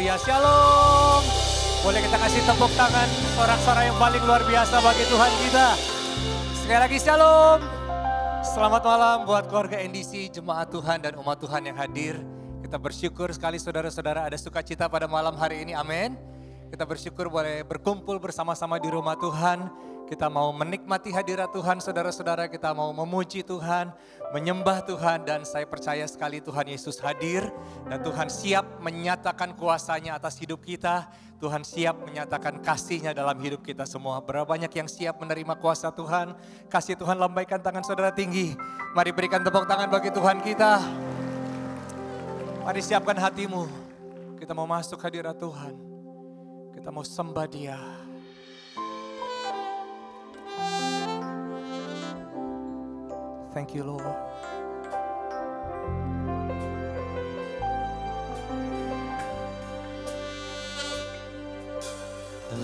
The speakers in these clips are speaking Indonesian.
Haleluya, shalom. Boleh kita kasih tepuk tangan sorak-sorai yang paling luar biasa bagi Tuhan kita. Sekali lagi shalom. Selamat malam buat keluarga NDC, jemaat Tuhan dan umat Tuhan yang hadir. Kita bersyukur sekali saudara-saudara ada sukacita pada malam hari ini, amin. Kita bersyukur boleh berkumpul bersama-sama di rumah Tuhan. Kita mau menikmati hadirat Tuhan, saudara-saudara. Kita mau memuji Tuhan, menyembah Tuhan. Dan saya percaya sekali Tuhan Yesus hadir. Dan Tuhan siap menyatakan kuasanya atas hidup kita. Tuhan siap menyatakan kasih-Nya dalam hidup kita semua. Berapa banyak yang siap menerima kuasa Tuhan. Kasih Tuhan, lambaikan tangan saudara tinggi. Mari berikan tepuk tangan bagi Tuhan kita. Mari siapkan hatimu. Kita mau masuk hadirat Tuhan. Kita mau sembah Dia. Thank you, Lord.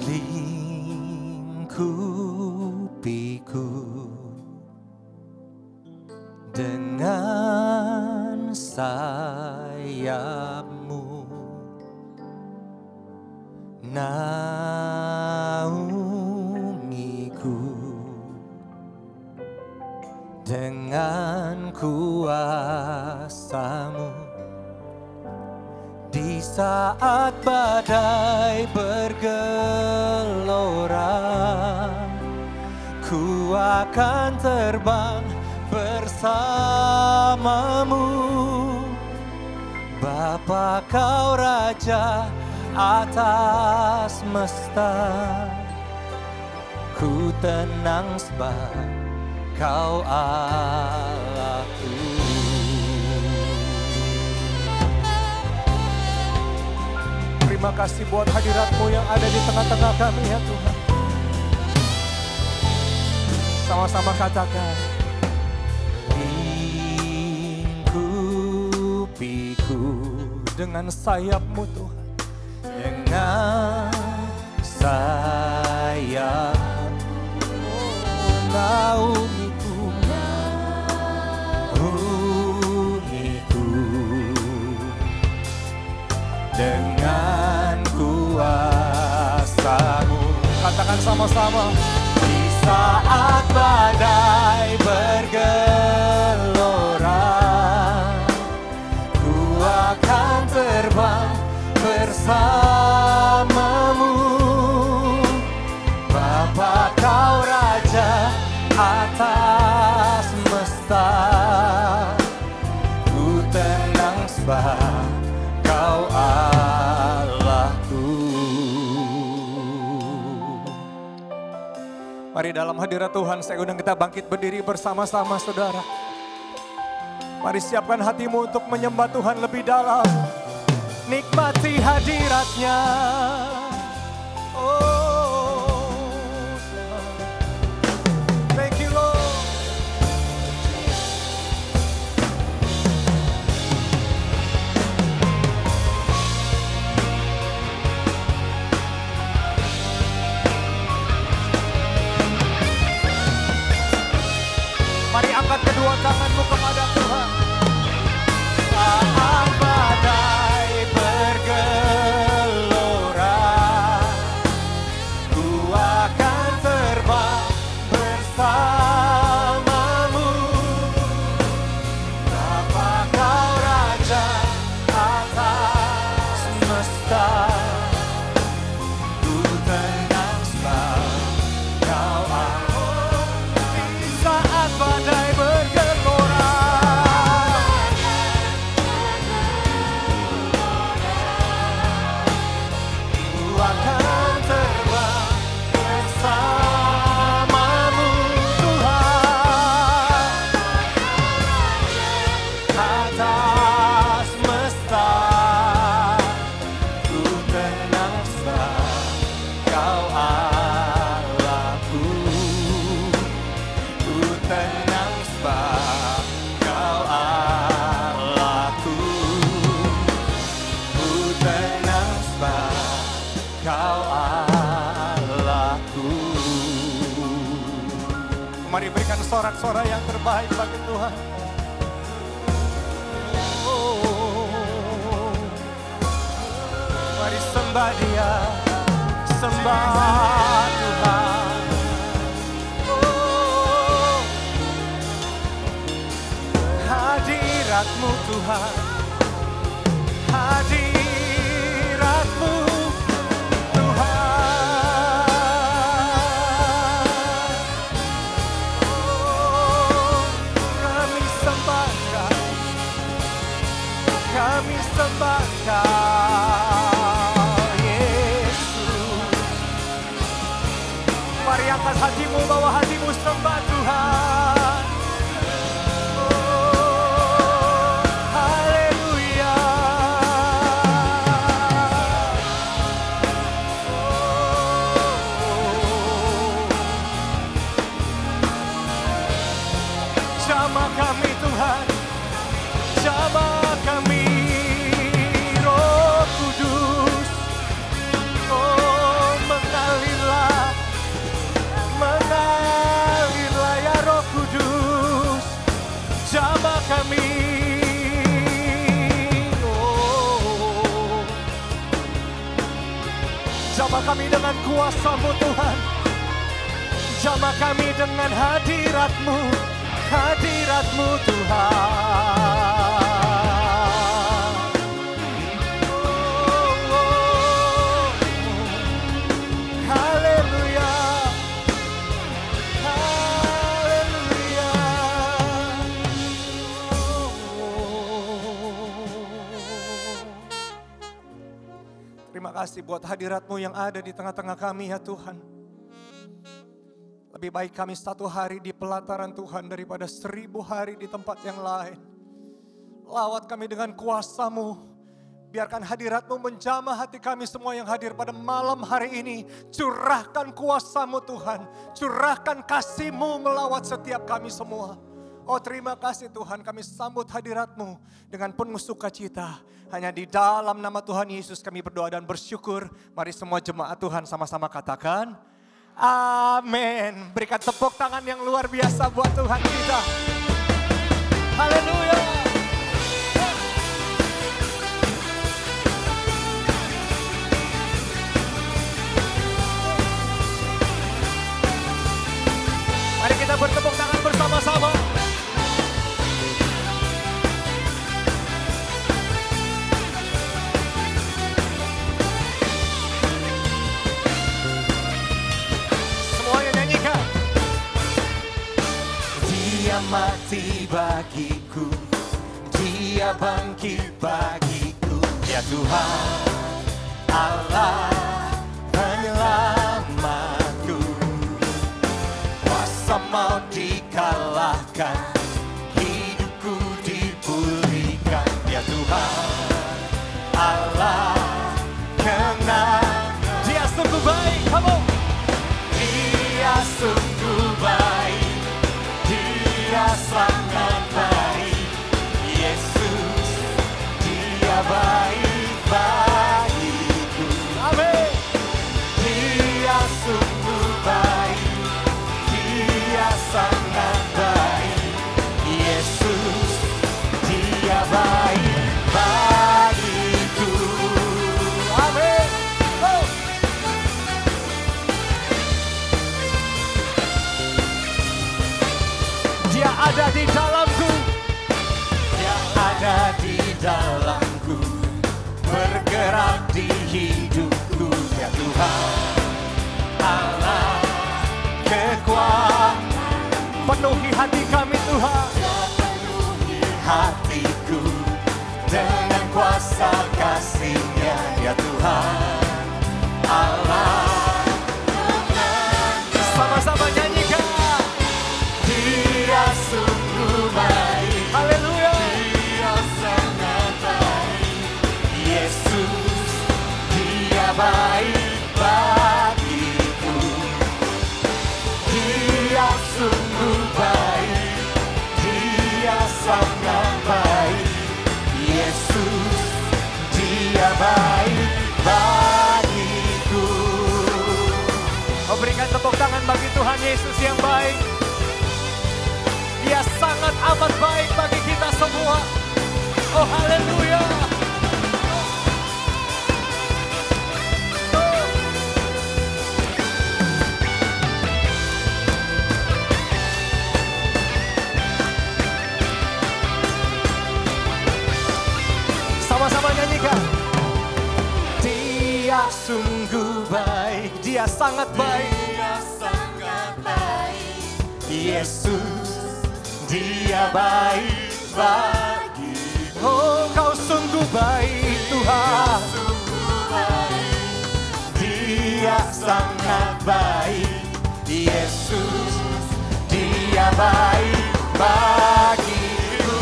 Lingkupiku dengan sayap-Mu, naungiku dengan kuasa-Mu. Di saat badai bergelora, ku akan terbang bersama-Mu. Bapa, Kau Raja atas semesta, ku tenang sebab Kau Allahku. Terima kasih buat hadirat-Mu yang ada di tengah-tengah kami ya Tuhan. Sama-sama katakan. Lingkupiku dengan sayap-Mu Tuhan. Dengan sayap-Mu, naungiku, dengan kuasa-Mu. Katakan sama-sama. Di saat badai bergelora, ku akan terbang bersama-Mu. Bapa, Kau Raja atas semesta, ku tenang sebab Kau Allahku. Mari dalam hadirat Tuhan saya undang kita bangkit berdiri bersama-sama saudara. Mari siapkan hatimu untuk menyembah Tuhan lebih dalam. Nikmati hadirat-Nya. Oh, thank you Lord. Mari angkat kedua tanganmu kepada Tuhan. Saat badai bergelora, ku akan terbang bersama-Mu. Bapa, Kau Raja atas semesta, ku tenang sebab Kau Allah. Di saat badai bergelora, ku akan terbang bersama-Mu Tuhan. Atas semesta, ku tenang sebab Kau Allahku. Ku tenang sebab Kau Allahku. Ku tenang sebab Kau Allahku. Mari berikan sorak-sorai yang terbaik bagi Tuhan. Oh, mari sembah Dia, sembah Tuhan. Oh, hadirat-Mu Tuhan, hadirat-Mu kami sembah Kau, Yesus. Mari angkat hatimu, bawa hatimu sembah Tuhan. Oh, haleluya. Jamah kami Tuhan, jamah kami. Jamah kami, oh, jamah kami dengan kuasa-Mu Tuhan, jamah kami dengan hadirat-Mu, hadirat-Mu Tuhan. Terima kasih buat hadirat-Mu yang ada di tengah-tengah kami ya Tuhan. Lebih baik kami 1 hari di pelataran Tuhan daripada 1000 hari di tempat yang lain. Lawat kami dengan kuasa-Mu. Biarkan hadirat-Mu menjamah hati kami semua yang hadir pada malam hari ini. Curahkan kuasa-Mu Tuhan. Curahkan kasih-Mu melawat setiap kami semua. Oh terima kasih Tuhan, kami sambut hadirat-Mu dengan penuh sukacita. Hanya di dalam nama Tuhan Yesus kami berdoa dan bersyukur. Mari semua jemaat Tuhan sama-sama katakan amin. Berikan tepuk tangan yang luar biasa buat Tuhan kita. Haleluya. Mari kita bertepuk tangan bersama-sama. Dia mati bagiku, Dia bangkit bagiku, ya Tuhan Allah penyelamatku. Kuasa maut dikalahkan, hidupku dipulihkan, ya Tuhan Allah kenal. Dia sungguh baik, kamu. Dia sungguh baik. Dia sangat baik, Yesus, Dia baik bagiku. Amin. Dia sungguh baik, Dia sangat baik, Yesus, Dia baik bagiku. Amin. Oh. Dia ada di dalamku, Dia ada di dalamku, bergerak di hidupku, ya Tuhan Allah kekuatan. Penuhi hati kami Tuhan, penuhi hatiku dengan kuasa kasih-Nya, ya Tuhan Allah. Sama-sama nyanyikan. Dia sungguh baik, haleluya. Dia sangat baik, Yesus, Dia baik bagiku. Dia sungguh baik, Dia sangat baik, Yesus, Dia baik bagiku. Oh, berikan tepuk tangan bagi Tuhan Yesus yang baik. Dia sangat amat baik bagi kita semua. Oh haleluya. sungguh baik, Dia sangat baik. Dia sangat baik. Yesus, Dia baik bagi. Oh, Kau sungguh baik Tuhan. Sungguh baik. Dia sangat baik. Yesus, Dia baik bagiku.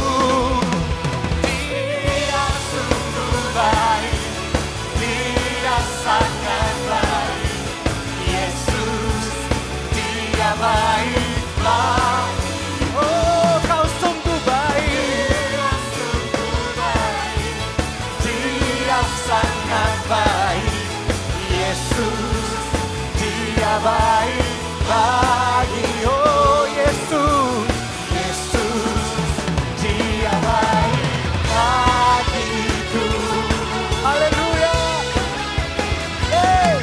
Dia sungguh baik. Dia sangat baik. Yesus, Dia baik bagi. Oh, Kau sungguh baik. Dia sungguh baik. Dia sangat baik. Yesus, Dia baik bagi. Oh Yesus, Yesus, Dia baik bagiku. Haleluya. Hey.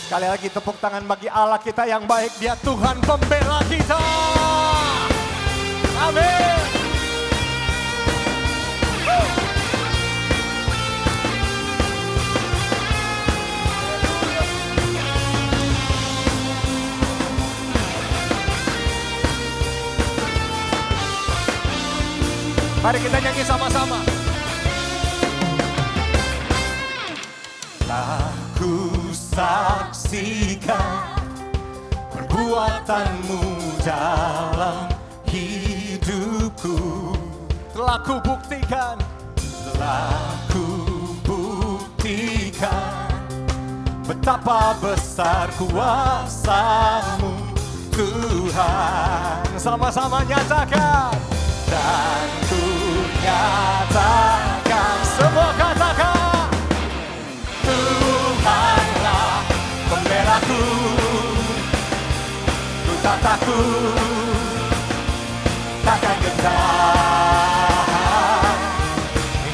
Sekali lagi tepuk tangan bagi Allah kita yang baik. Dia Tuhan pembela kita. Amin. Mari kita nyanyi sama-sama. Aku saksikan perbuatanmu dalam hidupku. Telah ku buktikan betapa besar kuasa-Mu Tuhan. Sama-sama nyatakan. Dan ku nyatakan, semua katakan, Tuhanlah pembelaku. Ku tak takut, takkan gentar.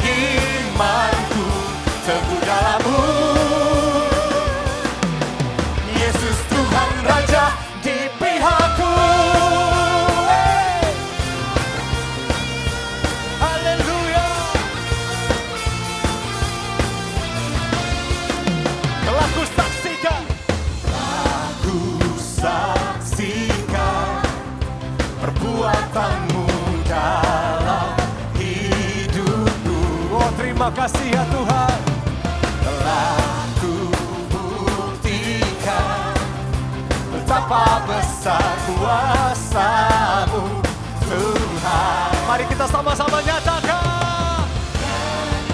Imanku teguh dalam-Mu. Yesus Tuhan Raja di pihakku. Haleluya. Telah ku saksikan, perbuatan-Mu dalam hidupku. Oh terima kasih ya Tuhan. Telah ku buktikan betapa besar kuasa-Mu Tuhan. Mari kita sama-sama nyatakan.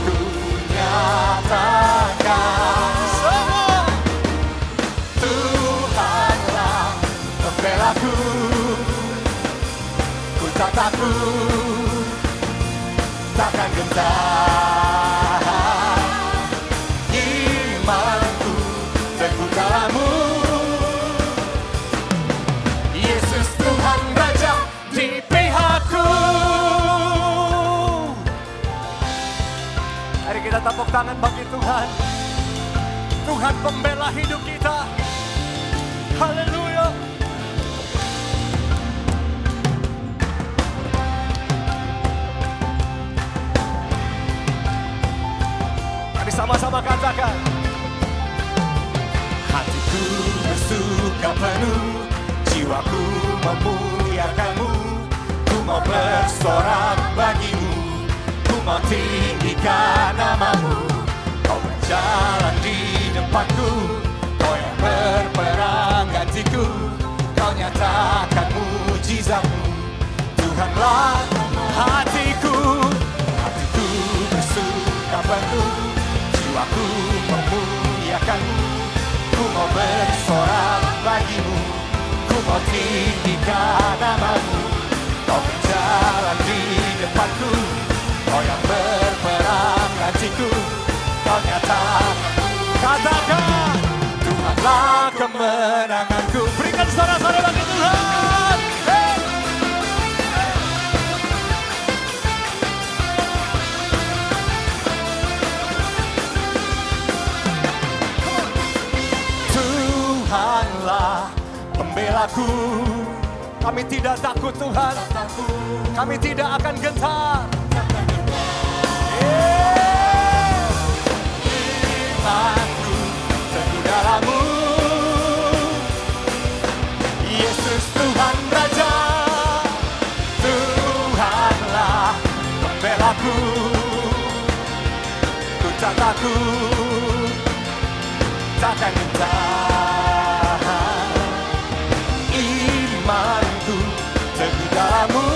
Ku nyatakan semua. Tuhanlah pembelaku. Ku tak takut, takkan gentar. Imanku teguh dalam-Mu. Yesus Tuhan Raja di pihakku. Mari kita tepuk tangan bagi Tuhan. Tuhan pembela hidup kita. Haleluya. Mari sama-sama katakan. Hatiku bersuka penuh, jiwaku memuliakan-Mu. Ku mau bersorak bagi-Mu, ku mau tinggikan nama-Mu. Kau berjalan di depanku, Kau yang berperang gantiku. Kau nyatakan mujizat-Mu, Tuhanlah hatiku. Hatiku bersuka penuh, jiwaku memuliakan-Mu. Ku mau bersorak bagi-Mu, ku mau tinggikan nama-Mu. Kau berjalan di depanku, Kau yang berperang gantiku. Kau nyatakan, katakan, Tuhanlah kemenanganku. Berikan sorak-sorai bagi Tuhan. Hey! Tuhanlah pembelaku. Kami tidak takut Tuhan. Kami tidak akan gentar. Imanku teguh dalam-Mu, Yesus Tuhan Raja, Tuhanlah pembelaku. Ku tak takut, takkan gentar. Imanku teguh dalam-Mu,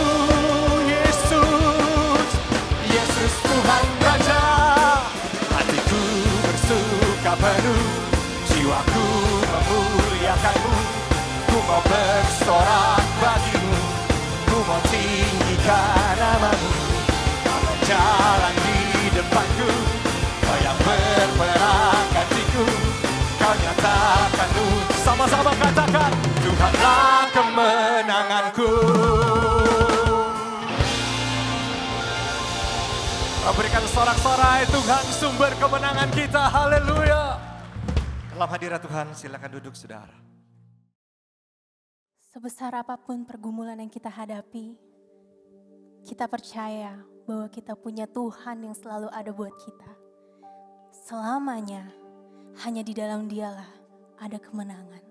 Yesus, Yesus Tuhan Raja. Hatiku bersuka penuh, jiwaku memuliakan-Mu. Ku mau bersorak bagi-Mu, ku mau tinggikan nama-Mu. Kau berjalan di depanku, Kau yang berperang gantiku. Kau nyatakan sama-sama katakan, Tuhanlah kemenanganku. Berikan sorak-sorai Tuhan sumber kemenangan kita. Haleluya. Dalam hadirat Tuhan silakan duduk saudara. Sebesar apapun pergumulan yang kita hadapi, kita percaya bahwa kita punya Tuhan yang selalu ada buat kita. Selamanya hanya di dalam Dialah ada kemenangan.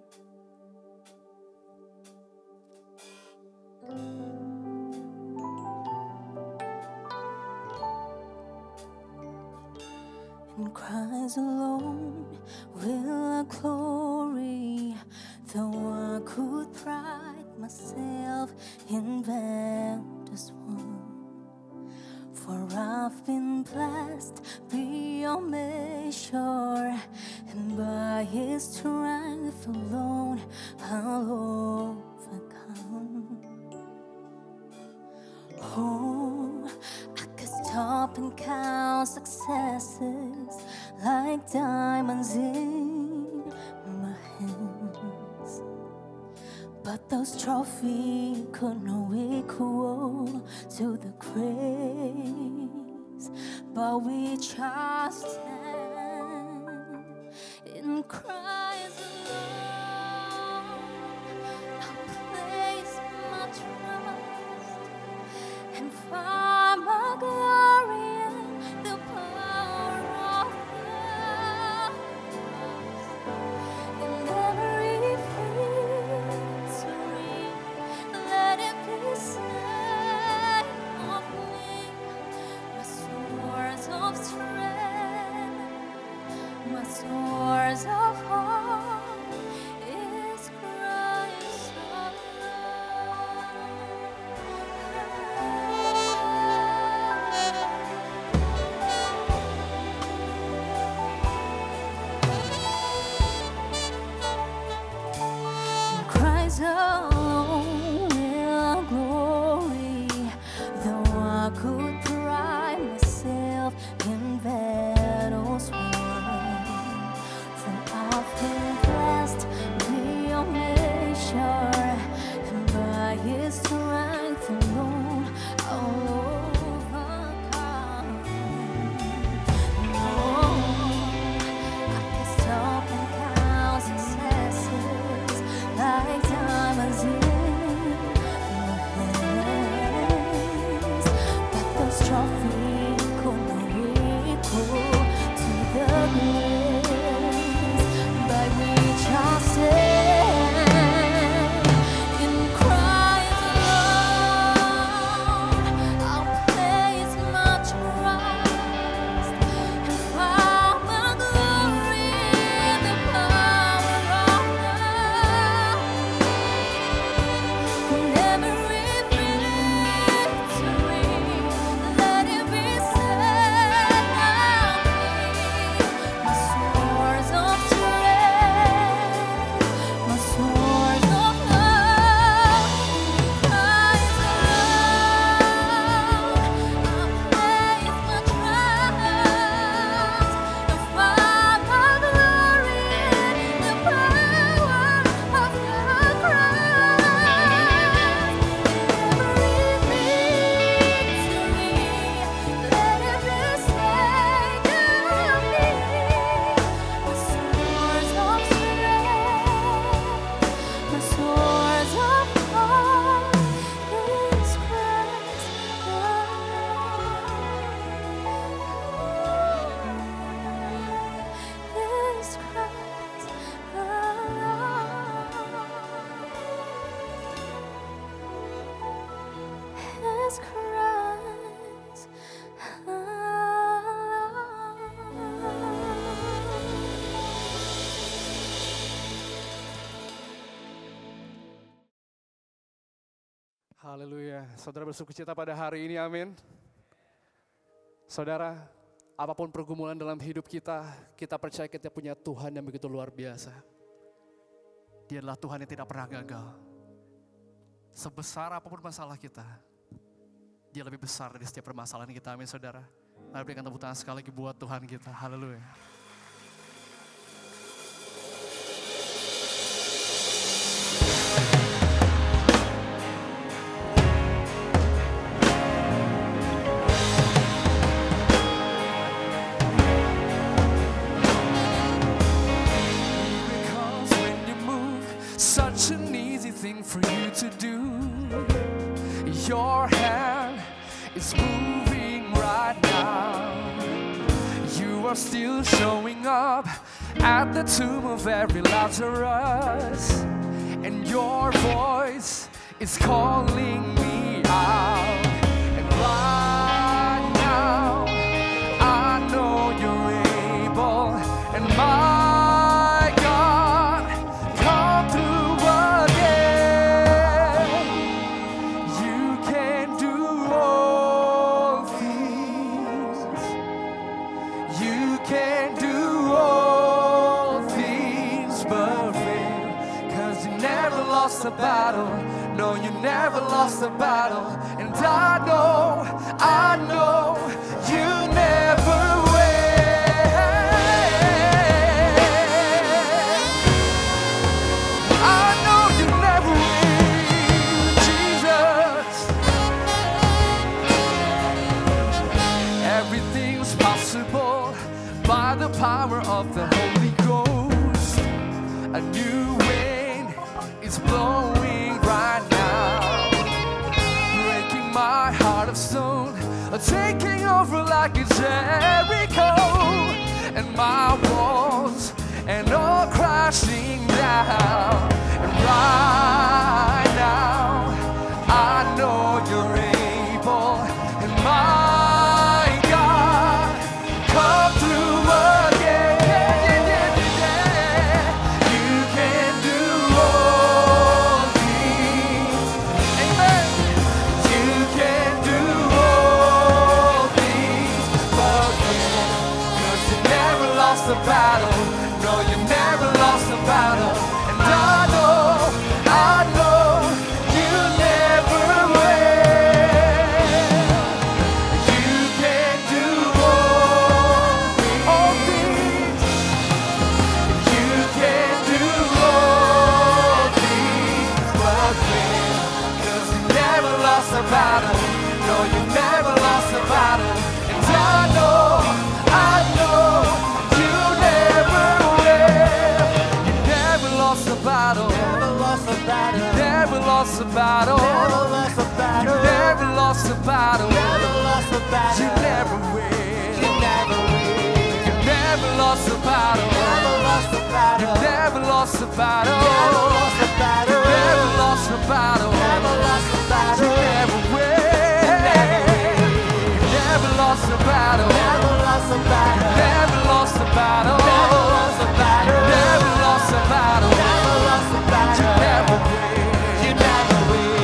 In Christ alone will I glory, though I could pride myself in vantage one. For I've been blessed beyond measure, and by His strength alone I'll overcome. Oh, I could stop and count successes like diamonds in my hands, but those trophies could no equal to the grace by which I stand in Christ alone. I place my trust and find my glory in the power of the cross. In every victory, let it be said of me, my source of strength, my source of hope is Christ alone. Christ alone will glory, though I could pride myself in battles won. For I've been blessed beyond measure, and by His strength alone I'll overcome. No, I can stop and count successes like diamonds in my hands, but those trophies could not equal to the grace by Haleluya. Saudara bersukacita pada hari ini, amin. Saudara, apapun pergumulan dalam hidup kita, kita percaya kita punya Tuhan yang begitu luar biasa. Dia adalah Tuhan yang tidak pernah gagal. Sebesar apapun masalah kita, Dia lebih besar dari setiap permasalahan kita, amin saudara. Mari berikan tepuk tangan sekali lagi buat Tuhan kita, haleluya. Such an easy thing for you to do. Your hand is moving right now. You are still showing up at the tomb of every Lazarus, and your voice is calling me out. And right now, I know you're able, and my God, come through again. You can do all things. You can do all things but fail. 'Cause you never lost a battle. No, you never lost a battle. And I know you never will. I know you never will, Jesus. Everything's possible by the power of the Holy Ghost. A new wind is blowing right now, breaking my heart of stone, taking over like it's Jericho, and my walls and all crashing down. And right now, I know you're able, and my God, come through again. You can do all things. Amen. You can do all things but fail. 'Cause you never lost a battle. No, you never lost a battle. And I know you never will. You can do all things. You can do all things but fail. 'Cause you never lost a battle. No, you never lost a battle. And I know you never will. You never lost a battle. Never lost a battle. You never lost a battle. Never lost a battle. You never lost a battle. Never lost a battle. You never will. You never will. You never lost a battle. Never lost a battle. You never lost a battle. Never lost a battle. You never lost a battle. Never lost a battle. You never will. You never lost a battle. Never lost a battle. Never lost a battle. Never lost a battle. Never lost a battle. Never lost a battle. You never will. You never will.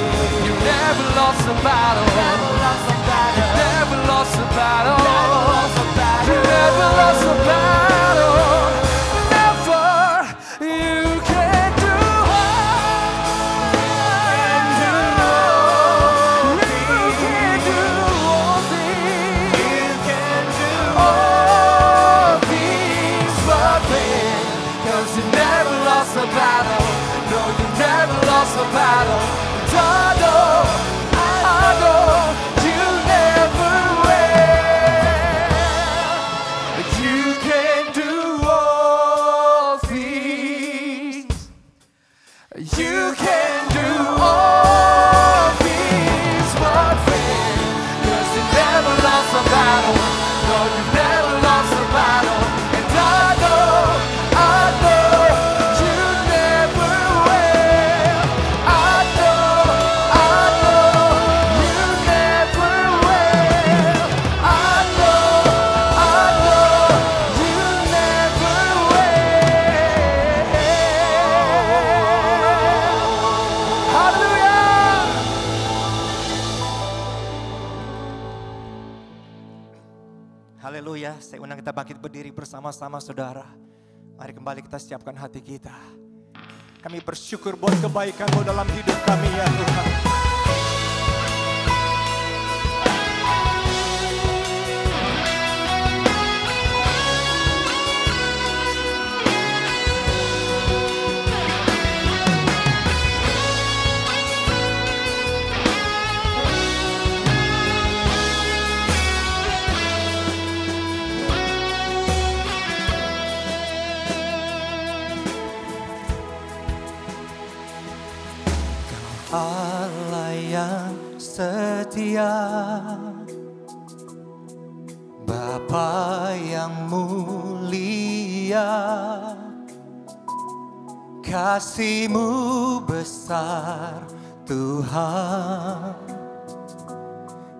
You never lost a battle. Never lost a battle. Never lost a battle. Never lost a battle. You never lost a battle. Never. You can do all. You can do all things. You can do All things but fail. 'Cause you never lost a battle. No, you never lost a battle. And I know you never will. You can do all things. You can do all things but fail. 'Cause you never lost a battle. No, you never lost a battle. And I know you never will. I know Haleluya. Saya undang kita bangkit berdiri bersama-sama saudara. Mari kembali kita siapkan hati kita. Kami bersyukur buat kebaikan-Mu dalam hidup kami ya Tuhan. Allah yang setia, Bapa yang mulia, kasih-Mu besar Tuhan.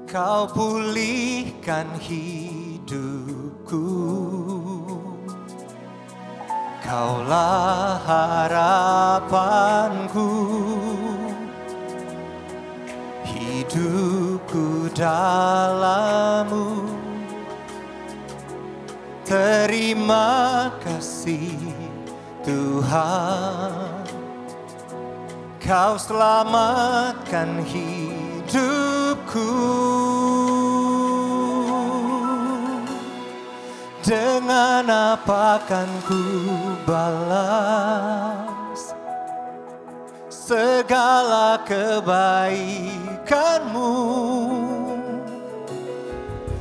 Kau pulihkan hidupku, Kaulah harapanku. Hidupku dalam-Mu, terima kasih Tuhan. Kau selamatkan hidupku. Dengan apa kan ku balas segala kebaikan-Mu?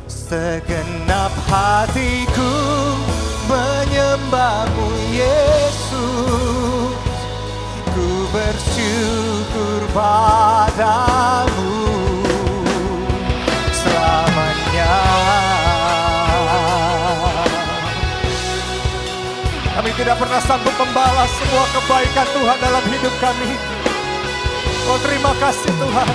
Segenap hatiku menyembah-Mu Yesus. Ku bersyukur padamu selamanya. Kami tidak pernah sanggup membalas semua kebaikan Tuhan dalam hidup kami. Oh terima kasih Tuhan.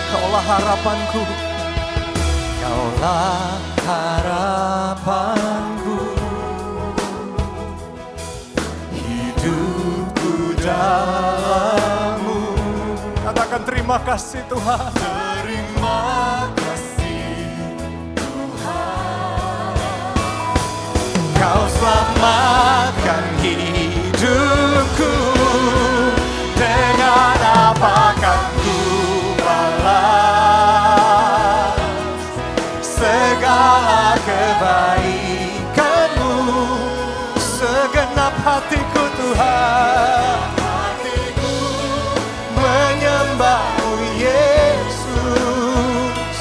Kaulah harapanku, Kaulah harapanku. Hidupku dalam-Mu. Katakan terima kasih Tuhan. Terima kasih Tuhan. Kau selamatkan hidupku. Dengan apa kan ku balas segala kebaikan-Mu? Segenap hatiku Tuhan, hatiku menyembah-Mu Yesus.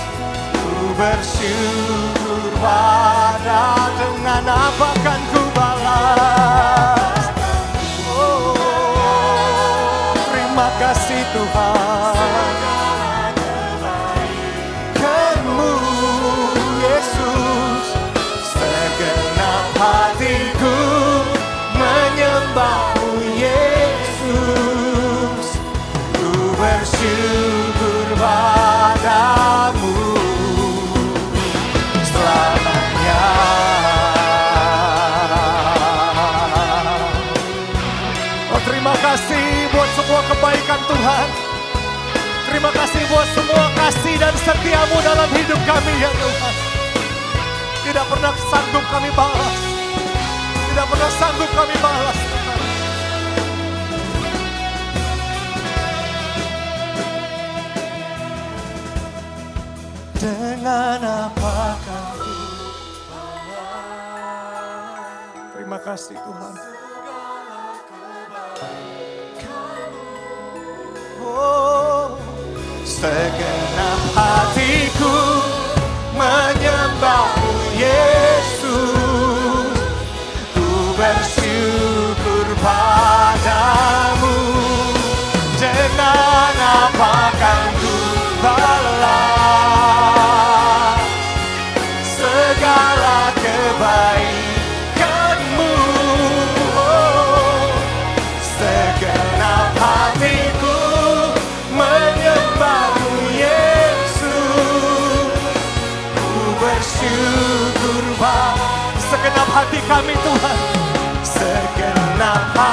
Ku bersyukur pada, dengan apa kan ku balas? Oh terima kasih Tuhan. Kebaikan-Mu Yesus. Segenap hatiku menyembah-Mu Yesus. Ku bersyukur padamu selamanya. Oh terima kasih buat semua kebaikan Tuhan. Terima kasih buat semua kasih dan setia-Mu dalam hidup kami ya Tuhan. Tidak pernah sanggup kami balas. Tidak pernah sanggup kami balas Tuhan. Dengan apakah ku balas? Terima kasih Tuhan. Oh, segenap hatiku menyembah-Mu Yesus. Ku bersyukur padamu. Dengan apa kan ku balas segala kebaikan-Mu? Oh, segenap hatiku menyembah-Mu Yesus. Ku bersyukur segenap hati kami Tuhan. Segenap hati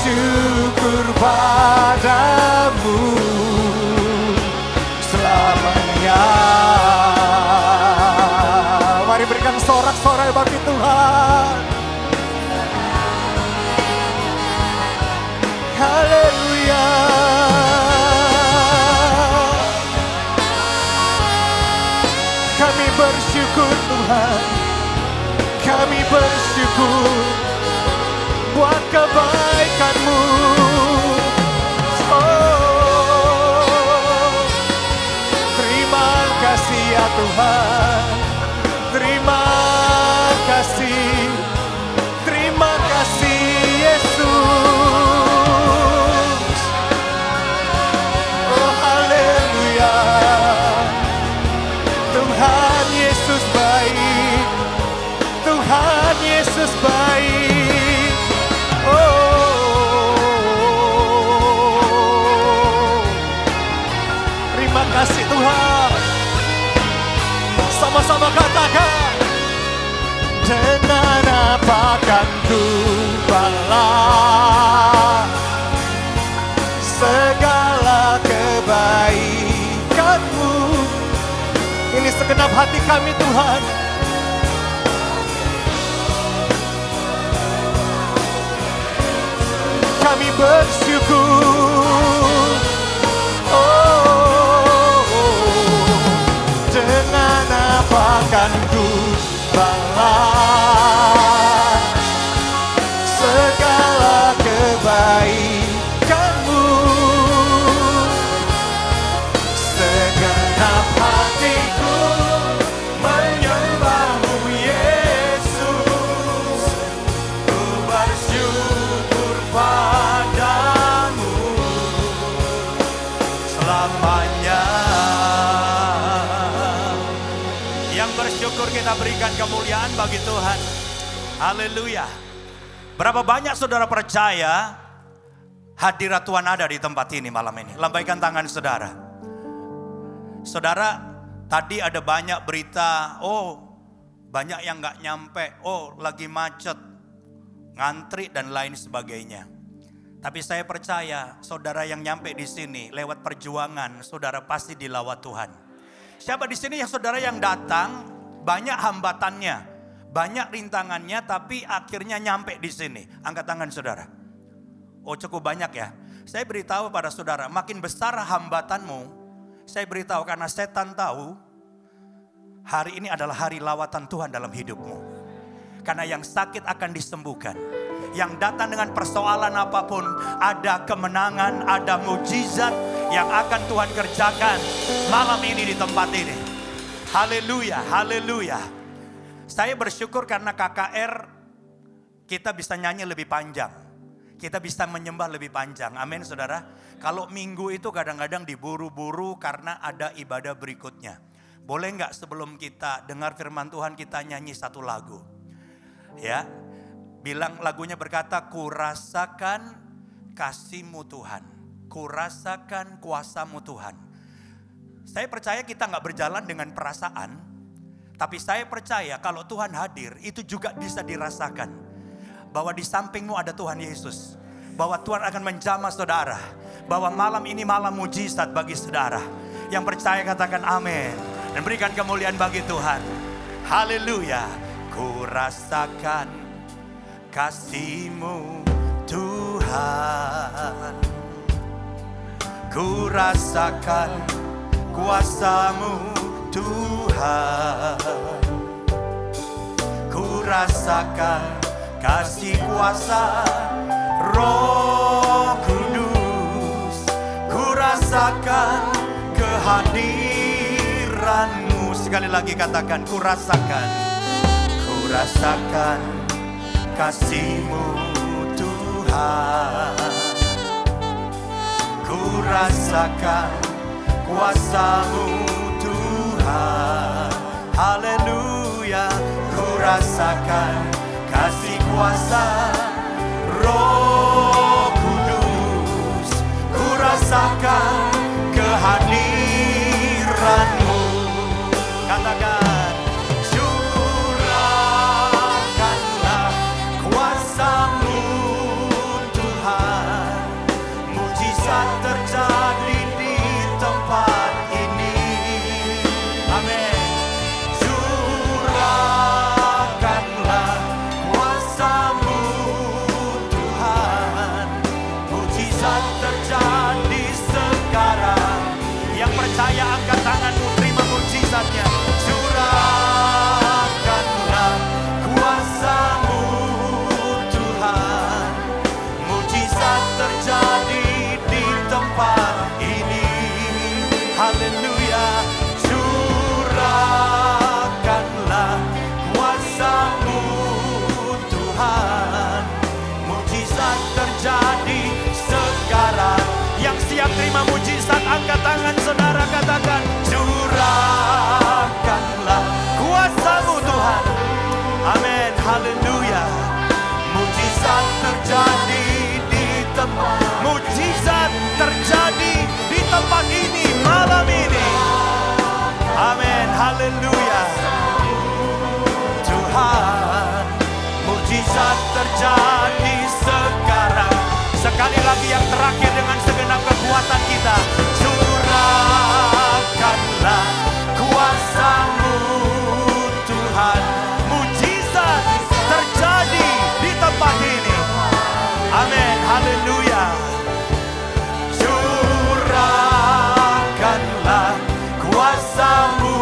bersyukur padamu selamanya. Mari berikan sorak-sorai bagi Tuhan. Haleluya. Kami bersyukur Tuhan, kami bersyukur buat kebaikan-Mu. Oh, terima kasih ya Tuhan, terima kasih, terima kasih Yesus. Oh haleluya, Tuhan Yesus baik, Tuhan Yesus baik. Oh, terima kasih Tuhan. Sama-sama katakan, dengan apa kan ku balas segala kebaikan-Mu. Ini segenap hati kami Tuhan. Kami bersyukur. Oh, dengan apa kan ku balas segala kebaikan-Mu. Segenap hatiku menyembah-Mu Yesus. Ku bersyukur padamu selamanya. Yang bersyukur kita berikan kemuliaan bagi Tuhan. Haleluya. Berapa banyak saudara percaya hadirat Tuhan ada di tempat ini malam ini? Lambaikan tangan saudara. Saudara, tadi ada banyak berita, oh banyak yang gak nyampe, oh lagi macet, ngantri dan lain sebagainya. Tapi saya percaya saudara yang nyampe di sini lewat perjuangan, saudara pasti dilawat Tuhan. Siapa di sini yang saudara yang datang banyak hambatannya, banyak rintangannya, tapi akhirnya nyampe di sini? Angkat tangan saudara. Oh cukup banyak ya. Saya beritahu pada saudara, makin besar hambatanmu, saya beritahu karena setan tahu hari ini adalah hari lawatan Tuhan dalam hidupmu. Karena yang sakit akan disembuhkan. Yang datang dengan persoalan apapun, ada kemenangan, ada mujizat yang akan Tuhan kerjakan malam ini di tempat ini. Haleluya, haleluya. Saya bersyukur karena KKR kita bisa nyanyi lebih panjang. Kita bisa menyembah lebih panjang. Amin saudara. Kalau minggu itu kadang-kadang diburu-buru karena ada ibadah berikutnya. Boleh nggak sebelum kita dengar firman Tuhan kita nyanyi satu lagu? Ya, bilang lagunya berkata, ku rasakan kasih-Mu Tuhan, ku rasakan kuasa-Mu Tuhan. Saya percaya kita nggak berjalan dengan perasaan, tapi saya percaya kalau Tuhan hadir itu juga bisa dirasakan. Bahwa di sampingmu ada Tuhan Yesus, bahwa Tuhan akan menjamah saudara, bahwa malam ini malam mujizat bagi saudara. Yang percaya katakan amin dan berikan kemuliaan bagi Tuhan. Haleluya. Ku rasakan kasih-Mu Tuhan, ku rasakan kuasa-Mu Tuhan, ku rasakan kasih kuasa Roh Kudus, ku rasakan kehadiran-Mu. Sekali lagi katakan, ku rasakan kasih-Mu Tuhan, ku rasakan kuasa-Mu Tuhan. Haleluya. Ku rasakan kasih kuasa Roh Kudus, ku rasakan kehadiran-Mu. Katakan, curahkanlah kuasa-Mu Tuhan, dalamnya. Curahkanlah kuasa-Mu Tuhan, mujizat terjadi di tempat ini. Haleluya. Curahkanlah kuasa-Mu Tuhan, mujizat terjadi sekarang. Yang siap terima mujizat, angkat tangan saudara, katakan curahkanlah kuasa-Mu Tuhan. Amin, haleluya. Mujizat terjadi di tempat, mujizat terjadi di tempat ini malam ini. Amin, haleluya. Tuhan, mujizat terjadi sekarang. Sekali lagi yang terakhir dengan segenap kekuatan kita. Curahkanlah kuasa-Mu Tuhan, mujizat terjadi di tempat ini. Amin, haleluya. Curahkanlah kuasa-Mu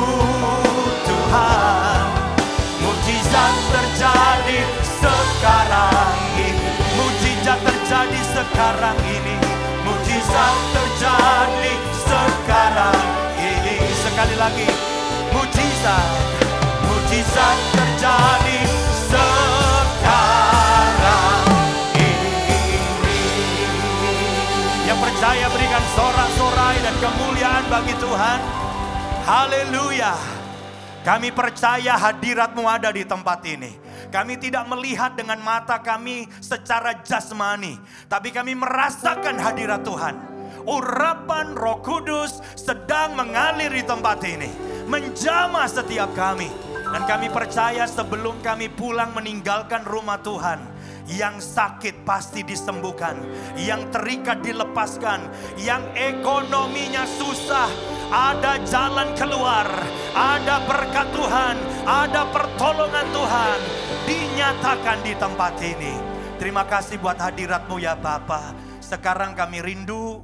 Tuhan, mujizat terjadi sekarang ini. Mujizat terjadi sekarang ini. Mujizat terjadi sekarang ini. Sekali lagi, mujizat, mujizat terjadi sekarang ini. Yang percaya berikan sorak-sorai dan kemuliaan bagi Tuhan. Haleluya. Kami percaya hadirat-Mu ada di tempat ini. Kami tidak melihat dengan mata kami secara jasmani, tapi kami merasakan hadirat Tuhan. Urapan Roh Kudus sedang mengalir di tempat ini, menjamah setiap kami. Dan kami percaya sebelum kami pulang meninggalkan rumah Tuhan, yang sakit pasti disembuhkan, yang terikat dilepaskan, yang ekonominya susah, ada jalan keluar, ada berkat Tuhan, ada pertolongan Tuhan dinyatakan di tempat ini. Terima kasih buat hadirat-Mu ya Bapa. Sekarang kami rindu,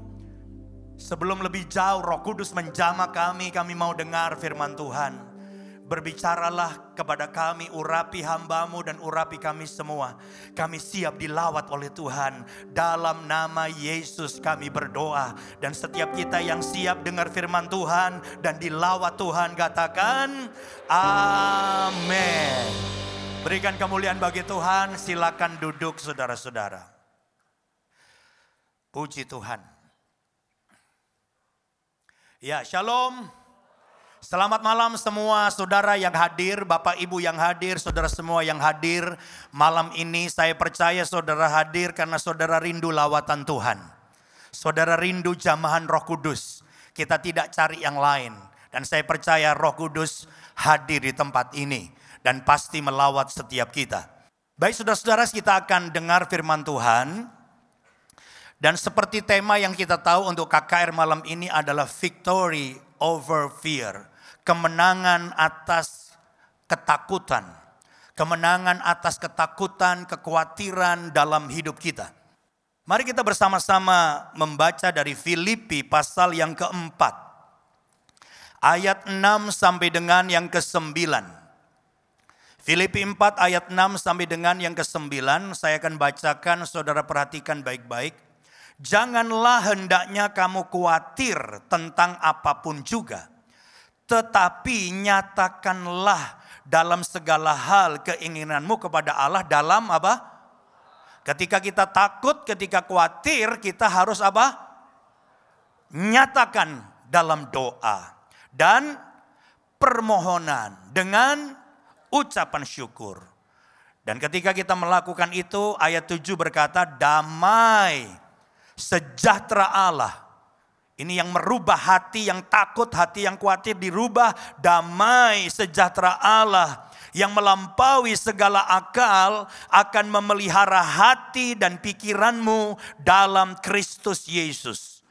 sebelum lebih jauh Roh Kudus menjamah kami mau dengar firman Tuhan. Berbicaralah kepada kami, urapi hamba-Mu dan urapi kami semua. Kami siap dilawat oleh Tuhan. Dalam nama Yesus kami berdoa. Dan setiap kita yang siap dengar firman Tuhan dan dilawat Tuhan, katakan amin. Berikan kemuliaan bagi Tuhan. Silakan duduk saudara-saudara. Puji Tuhan. Ya, shalom. Selamat malam semua saudara yang hadir, Bapak Ibu yang hadir, saudara semua yang hadir. Malam ini saya percaya saudara hadir karena saudara rindu lawatan Tuhan. Saudara rindu jamahan Roh Kudus. Kita tidak cari yang lain. Dan saya percaya Roh Kudus hadir di tempat ini. Dan pasti melawat setiap kita. Baik saudara-saudara, kita akan dengar firman Tuhan. Dan seperti tema yang kita tahu untuk KKR malam ini adalah Victory over Fear. Kemenangan atas ketakutan. Kemenangan atas ketakutan, kekhawatiran dalam hidup kita. Mari kita bersama-sama membaca dari Filipi pasal yang keempat. Ayat 6 sampai dengan yang ke-9. Filipi 4 ayat 6 sampai dengan yang ke-9. Saya akan bacakan, saudara perhatikan baik-baik. Janganlah hendaknya kamu khawatir tentang apapun juga. Tetapi nyatakanlah dalam segala hal keinginanmu kepada Allah dalam apa? Ketika kita takut, ketika khawatir, kita harus apa? Nyatakan dalam doa dan permohonan dengan ucapan syukur. Dan ketika kita melakukan itu, ayat 7 berkata, damai sejahtera Allah. Ini yang merubah hati yang takut, hati yang khawatir dirubah. Damai sejahtera Allah yang melampaui segala akal akan memelihara hati dan pikiranmu dalam Kristus Yesus.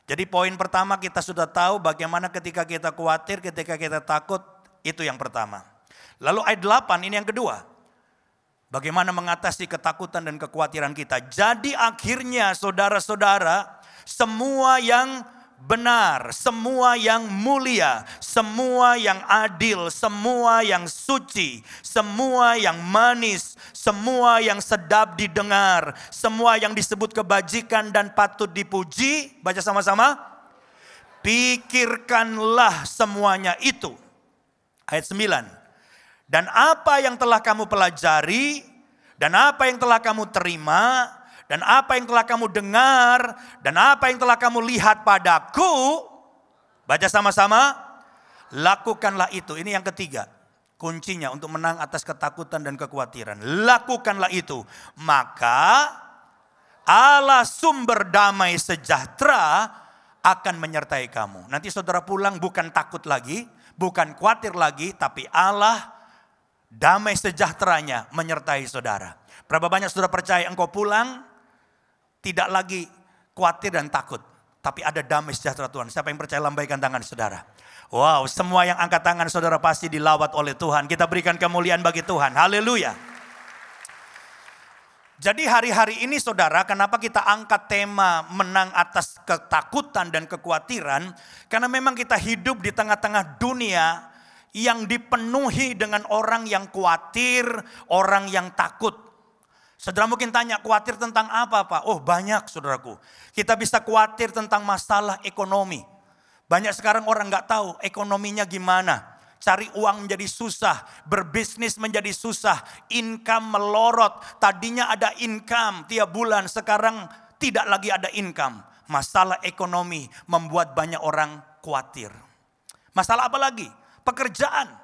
Jadi poin pertama kita sudah tahu bagaimana ketika kita khawatir, ketika kita takut, itu yang pertama. Lalu ayat 8 ini yang kedua. Bagaimana mengatasi ketakutan dan kekhawatiran kita. Jadi akhirnya saudara-saudara, semua yang benar, semua yang mulia, semua yang adil, semua yang suci, semua yang manis, semua yang sedap didengar, semua yang disebut kebajikan dan patut dipuji. Baca sama-sama. Pikirkanlah semuanya itu. Ayat 9. Dan apa yang telah kamu pelajari, dan apa yang telah kamu terima, dan apa yang telah kamu dengar, dan apa yang telah kamu lihat padaku, baca sama-sama, lakukanlah itu. Ini yang ketiga, kuncinya untuk menang atas ketakutan dan kekhawatiran. Lakukanlah itu, maka Allah sumber damai sejahtera akan menyertai kamu. Nanti saudara pulang bukan takut lagi, bukan khawatir lagi, tapi Allah damai sejahteranya menyertai saudara. Berapa banyak saudara percaya engkau pulang tidak lagi khawatir dan takut, tapi ada damai sejahtera Tuhan. Siapa yang percaya, lambaikan tangan saudara. Wow, semua yang angkat tangan saudara pasti dilawat oleh Tuhan. Kita berikan kemuliaan bagi Tuhan. Haleluya. Jadi hari-hari ini saudara, kenapa kita angkat tema menang atas ketakutan dan kekhawatiran? Karena memang kita hidup di tengah-tengah dunia yang dipenuhi dengan orang yang khawatir, orang yang takut. Saudara mungkin tanya, khawatir tentang apa Pak? Oh banyak saudaraku. Kita bisa khawatir tentang masalah ekonomi. Banyak sekarang orang gak tahu ekonominya gimana. Cari uang menjadi susah, berbisnis menjadi susah, income melorot. Tadinya ada income tiap bulan, sekarang tidak lagi ada income. Masalah ekonomi membuat banyak orang khawatir. Masalah apa lagi? Pekerjaan.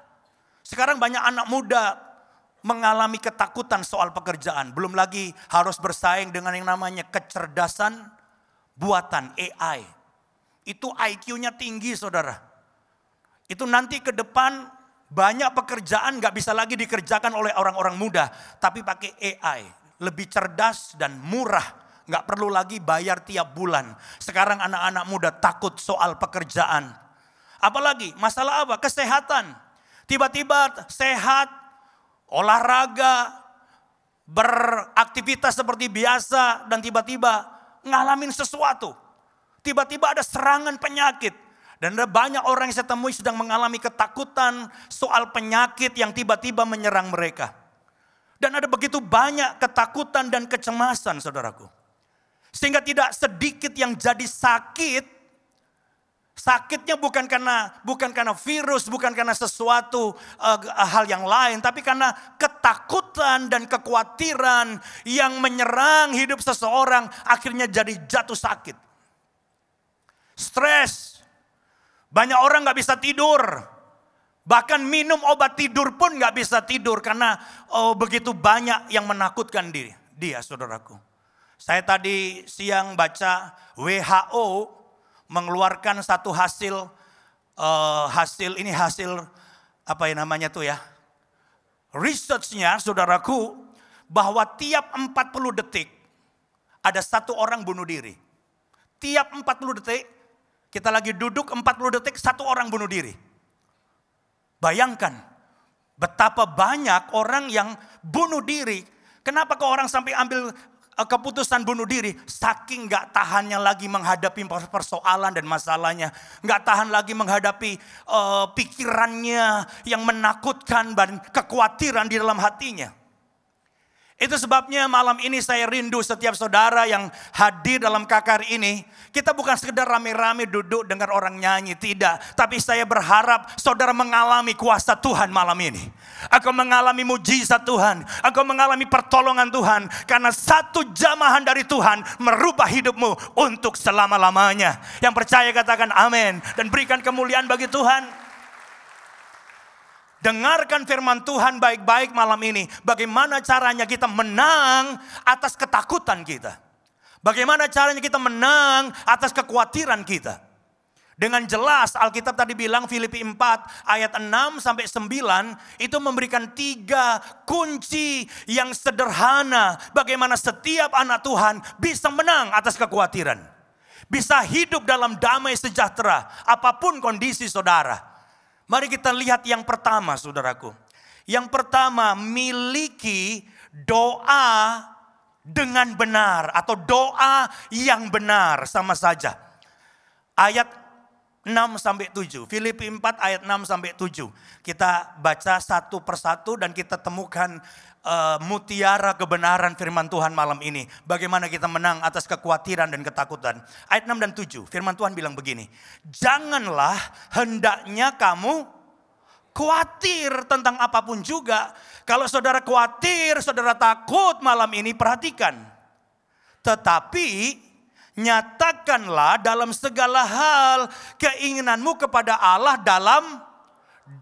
Sekarang banyak anak muda mengalami ketakutan soal pekerjaan. Belum lagi harus bersaing dengan yang namanya kecerdasan buatan AI. Itu IQ-nya tinggi saudara. Itu nanti ke depan banyak pekerjaan gak bisa lagi dikerjakan oleh orang-orang muda. Tapi pakai AI. Lebih cerdas dan murah. Gak perlu lagi bayar tiap bulan. Sekarang anak-anak muda takut soal pekerjaan. Apalagi masalah apa? Kesehatan. Tiba-tiba sehat, olahraga, beraktivitas seperti biasa, dan tiba-tiba ngalamin sesuatu. Tiba-tiba ada serangan penyakit. Dan ada banyak orang yang saya temui sedang mengalami ketakutan soal penyakit yang tiba-tiba menyerang mereka. Dan ada begitu banyak ketakutan dan kecemasan saudaraku. Sehingga tidak sedikit yang jadi sakit. Sakitnya bukan karena virus, bukan karena sesuatu hal yang lain, tapi karena ketakutan dan kekhawatiran yang menyerang hidup seseorang akhirnya jadi jatuh sakit. Stres. Banyak orang gak bisa tidur. Bahkan minum obat tidur pun gak bisa tidur karena begitu banyak yang menakutkan dia saudaraku. Saya tadi siang baca WHO mengeluarkan satu hasil apa ya namanya tuh ya, researchnya saudaraku, bahwa tiap 40 detik ada satu orang bunuh diri. Tiap 40 detik kita lagi duduk, 40 detik satu orang bunuh diri. Bayangkan betapa banyak orang yang bunuh diri. Kenapa kok orang sampai ambil keputusan bunuh diri? Saking gak tahannya lagi menghadapi persoalan dan masalahnya. Gak tahan lagi menghadapi pikirannya yang menakutkan dan kekhawatiran di dalam hatinya. Itu sebabnya malam ini saya rindu setiap saudara yang hadir dalam KKR ini. Kita bukan sekedar rame-rame duduk dengar orang nyanyi, tidak. Tapi saya berharap saudara mengalami kuasa Tuhan malam ini. Engkau mengalami mujizat Tuhan. Engkau mengalami pertolongan Tuhan. Karena satu jamahan dari Tuhan merubah hidupmu untuk selama-lamanya. Yang percaya katakan amin. Dan berikan kemuliaan bagi Tuhan. Dengarkan firman Tuhan baik-baik malam ini. Bagaimana caranya kita menang atas ketakutan kita. Bagaimana caranya kita menang atas kekhawatiran kita. Dengan jelas Alkitab tadi bilang Filipi 4 ayat 6 sampai 9 itu memberikan 3 kunci yang sederhana. Bagaimana setiap anak Tuhan bisa menang atas kekhawatiran. Bisa hidup dalam damai sejahtera apapun kondisi saudara. Mari kita lihat yang pertama saudaraku. Yang pertama, miliki doa dengan benar atau doa yang benar sama saja. ayat 6-7. Filipi 4 ayat 6-7. Kita baca satu persatu dan kita temukan mutiara kebenaran firman Tuhan malam ini. Bagaimana kita menang atas kekhawatiran dan ketakutan. Ayat 6 dan 7, firman Tuhan bilang begini. Janganlah hendaknya kamu khawatir tentang apapun juga. Kalau saudara khawatir, saudara takut malam ini, perhatikan. Tetapi nyatakanlah dalam segala hal keinginanmu kepada Allah dalam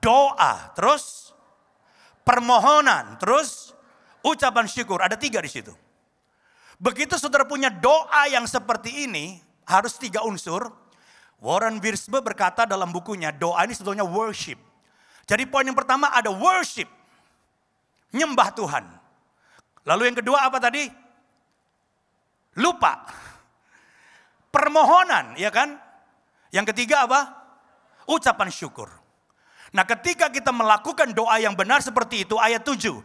doa. Terus permohonan. Terus ucapan syukur. Ada 3 di situ. Begitu saudara punya doa yang seperti ini, harus 3 unsur. Warren Wiersbe berkata dalam bukunya, doa ini sebetulnya worship. Jadi poin yang pertama ada worship. Nyembah Tuhan. Lalu yang kedua apa tadi? Lupa. Permohonan, ya kan? Yang ketiga apa? Ucapan syukur. Nah, ketika kita melakukan doa yang benar seperti itu, ayat 7.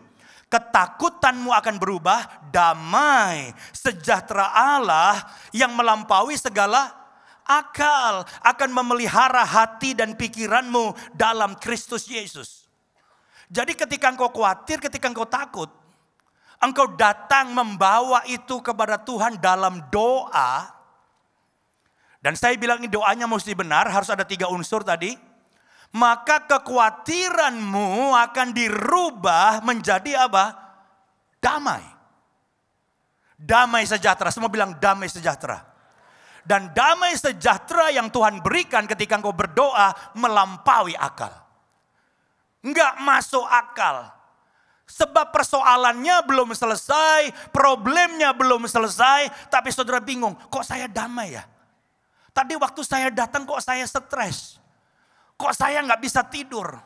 Ketakutanmu akan berubah, damai, sejahtera Allah yang melampaui segala akal akan memelihara hati dan pikiranmu dalam Kristus Yesus. Jadi ketika engkau khawatir, ketika engkau takut, engkau datang membawa itu kepada Tuhan dalam doa. Dan saya bilang ini doanya mesti benar, harus ada 3 unsur tadi. Maka kekhawatiranmu akan dirubah menjadi apa? Damai. Damai sejahtera. Semua bilang damai sejahtera. Dan damai sejahtera yang Tuhan berikan ketika engkau berdoa melampaui akal. Enggak masuk akal. Sebab persoalannya belum selesai, problemnya belum selesai, tapi saudara bingung, kok saya damai ya? Tadi waktu saya datang kok saya stres? Kok saya nggak bisa tidur?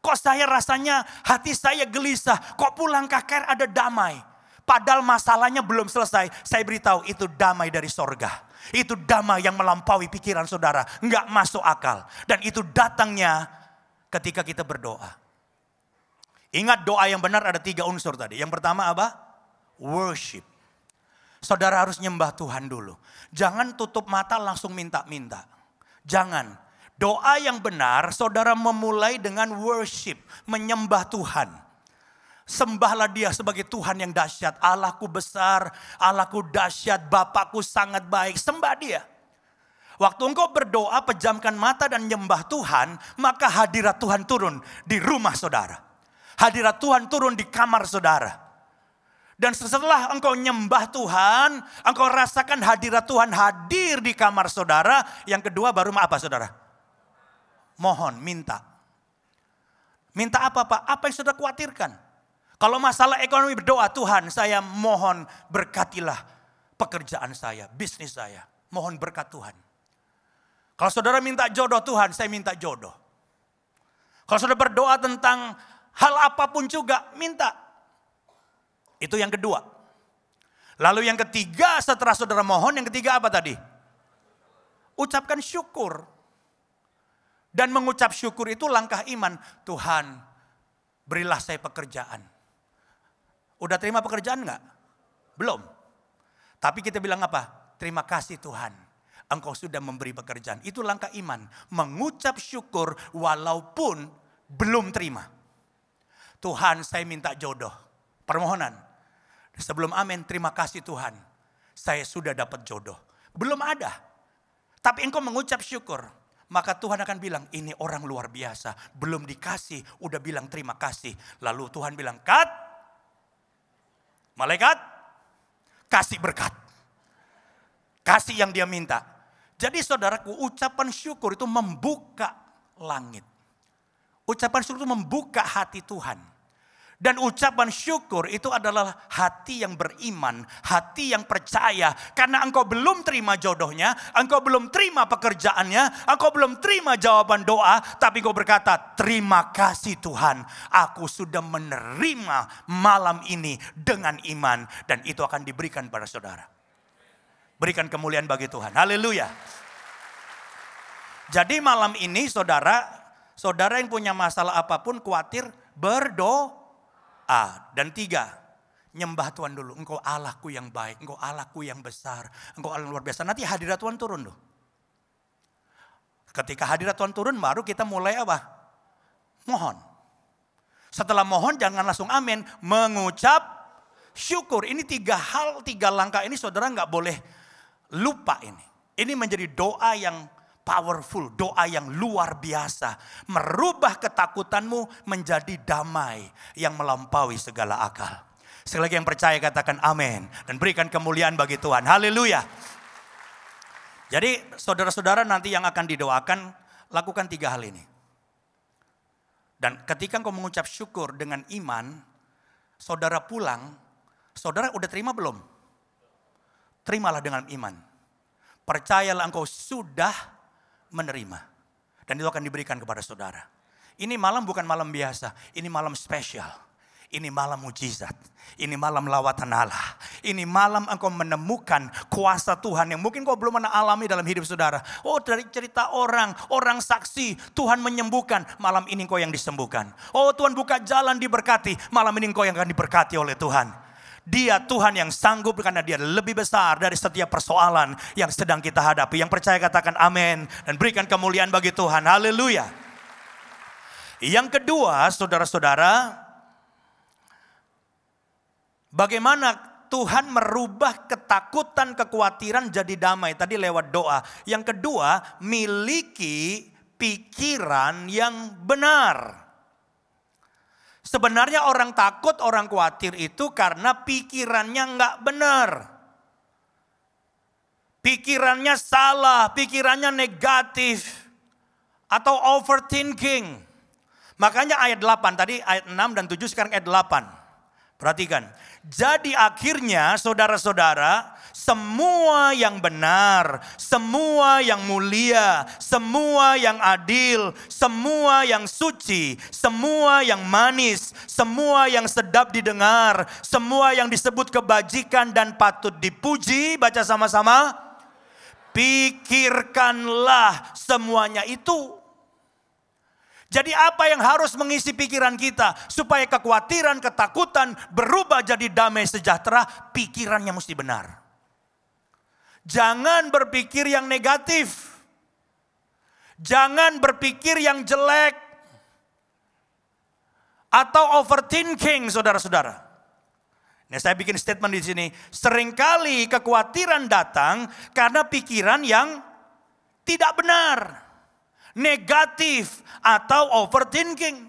Kok saya rasanya hati saya gelisah? Kok pulang ke KKR ada damai? Padahal masalahnya belum selesai. Saya beritahu itu damai dari sorga. Itu damai yang melampaui pikiran saudara. Nggak masuk akal. Dan itu datangnya ketika kita berdoa. Ingat doa yang benar ada 3 unsur tadi. Yang pertama apa? Worship. Saudara harus nyembah Tuhan dulu. Jangan tutup mata langsung minta-minta. Jangan. Doa yang benar, saudara memulai dengan worship, menyembah Tuhan. Sembahlah Dia sebagai Tuhan yang dahsyat. Allahku besar, Allahku dahsyat, Bapakku sangat baik. Sembah Dia. Waktu engkau berdoa, pejamkan mata dan nyembah Tuhan, maka hadirat Tuhan turun di rumah saudara. Hadirat Tuhan turun di kamar saudara. Dan setelah engkau nyembah Tuhan, engkau rasakan hadirat Tuhan hadir di kamar saudara. Yang kedua baru apa saudara? Mohon, minta. Minta apa Pak? Apa yang saudara khawatirkan? Kalau masalah ekonomi berdoa, Tuhan saya mohon berkatilah pekerjaan saya, bisnis saya. Mohon berkat Tuhan. Kalau saudara minta jodoh Tuhan, saya minta jodoh. Kalau saudara berdoa tentang hal apapun juga, minta. Itu yang kedua. Lalu yang ketiga setelah saudara mohon, yang ketiga apa tadi? Ucapkan syukur. Dan mengucap syukur itu langkah iman. Tuhan, berilah saya pekerjaan. Udah terima pekerjaan enggak? Belum. Tapi kita bilang apa? Terima kasih Tuhan. Engkau sudah memberi pekerjaan. Itu langkah iman. Mengucap syukur walaupun belum terima. Tuhan, saya minta jodoh. Permohonan. Sebelum amin, terima kasih Tuhan. Saya sudah dapat jodoh. Belum ada. Tapi engkau mengucap syukur. Maka Tuhan akan bilang, ini orang luar biasa. Belum dikasih, udah bilang terima kasih. Lalu Tuhan bilang, cut. Malaikat, kasih berkat. Kasih yang dia minta. Jadi saudaraku, ucapan syukur itu membuka langit. Ucapan syukur itu membuka hati Tuhan. Dan ucapan syukur itu adalah hati yang beriman, hati yang percaya. Karena engkau belum terima jodohnya, engkau belum terima pekerjaannya, engkau belum terima jawaban doa. Tapi engkau berkata, terima kasih Tuhan. Aku sudah menerima malam ini dengan iman. Dan itu akan diberikan pada saudara. Berikan kemuliaan bagi Tuhan. Haleluya. Jadi malam ini saudara yang punya masalah apapun khawatir berdoa. Dan 3, nyembah Tuhan dulu. Engkau Allahku yang baik, engkau Allahku yang besar, engkau Allah yang luar biasa. Nanti hadirat Tuhan turun loh. Ketika hadirat Tuhan turun baru kita mulai apa? Mohon. Setelah mohon jangan langsung amin. Mengucap syukur. Ini 3 hal, 3 langkah ini saudara nggak boleh lupa ini. Ini menjadi doa yang powerful, doa yang luar biasa. Merubah ketakutanmu menjadi damai yang melampaui segala akal. Sekali lagi yang percaya katakan amin. Dan berikan kemuliaan bagi Tuhan. Haleluya. Jadi saudara-saudara nanti yang akan didoakan, lakukan 3 hal ini. Dan ketika engkau mengucap syukur dengan iman, saudara pulang, saudara udah terima belum? Terimalah dengan iman. Percayalah engkau sudah menerima. Dan itu akan diberikan kepada saudara. Ini malam bukan malam biasa, ini malam spesial. Ini malam mujizat. Ini malam lawatan Allah. Ini malam engkau menemukan kuasa Tuhan yang mungkin kau belum pernah alami dalam hidup saudara. Oh, dari cerita orang saksi, Tuhan menyembuhkan. Malam ini engkau yang disembuhkan. Oh, Tuhan buka jalan diberkati. Malam ini engkau yang akan diberkati oleh Tuhan. Dia Tuhan yang sanggup karena dia lebih besar dari setiap persoalan yang sedang kita hadapi. Yang percaya katakan amin. Dan berikan kemuliaan bagi Tuhan. Haleluya. Yang kedua, saudara-saudara, bagaimana Tuhan merubah ketakutan, kekhawatiran jadi damai. Tadi lewat doa. Yang kedua, miliki pikiran yang benar. Sebenarnya orang takut, orang khawatir itu karena pikirannya nggak benar. Pikirannya salah, pikirannya negatif. Atau overthinking. Makanya ayat 8, tadi ayat 6 dan 7, sekarang ayat 8. Perhatikan, jadi akhirnya saudara-saudara, semua yang benar, semua yang mulia, semua yang adil, semua yang suci, semua yang manis, semua yang sedap didengar, semua yang disebut kebajikan dan patut dipuji, baca sama-sama. Pikirkanlah semuanya itu. Jadi apa yang harus mengisi pikiran kita supaya kekhawatiran, ketakutan berubah jadi damai sejahtera? Pikirannya mesti benar. Jangan berpikir yang negatif. Jangan berpikir yang jelek. Atau overthinking, saudara-saudara. Nah, saya bikin statement di sini. Seringkali kekhawatiran datang karena pikiran yang tidak benar. Negatif atau overthinking.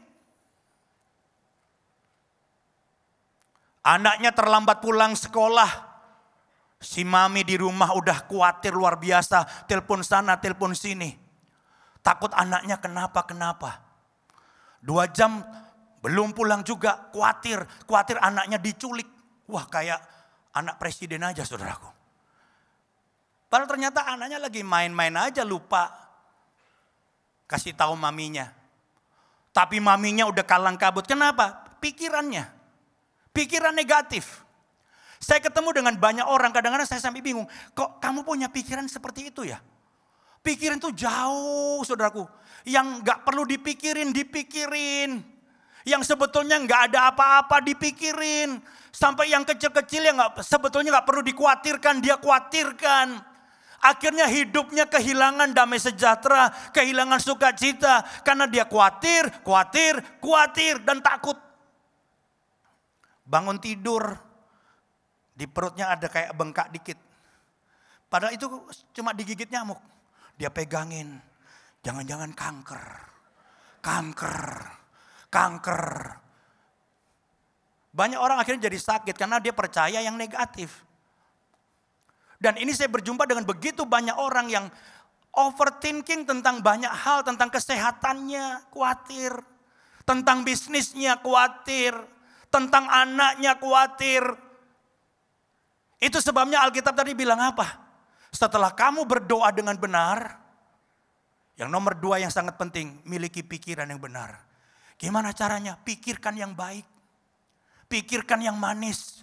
Anaknya terlambat pulang sekolah. Si mami di rumah udah khawatir luar biasa. Telepon sana, telepon sini. Takut anaknya kenapa. 2 jam belum pulang juga. Khawatir anaknya diculik. Wah, kayak anak presiden aja, saudaraku. Padahal ternyata anaknya lagi main-main aja, lupa kasih tahu maminya. Tapi maminya udah kalang kabut. Kenapa? Pikirannya. Pikiran negatif. Saya ketemu dengan banyak orang, kadang-kadang saya sampai bingung. Kok kamu punya pikiran seperti itu ya? Pikiran itu jauh, saudaraku. Yang gak perlu dipikirin. Yang sebetulnya gak ada apa-apa dipikirin. Sampai yang kecil-kecil yang sebetulnya gak perlu dikhawatirkan, dia khawatirkan. Akhirnya hidupnya kehilangan damai sejahtera, kehilangan sukacita. Karena dia khawatir dan takut. Bangun tidur, di perutnya ada kayak bengkak dikit. Padahal itu cuma digigit nyamuk. Dia pegangin, jangan-jangan kanker. Banyak orang akhirnya jadi sakit karena dia percaya yang negatif. Dan ini saya berjumpa dengan begitu banyak orang yang overthinking tentang banyak hal. Tentang kesehatannya khawatir. Tentang bisnisnya khawatir. Tentang anaknya khawatir. Itu sebabnya Alkitab tadi bilang apa? Setelah kamu berdoa dengan benar. Yang nomor 2 yang sangat penting. Miliki pikiran yang benar. Gimana caranya? Pikirkan yang baik. Pikirkan yang manis.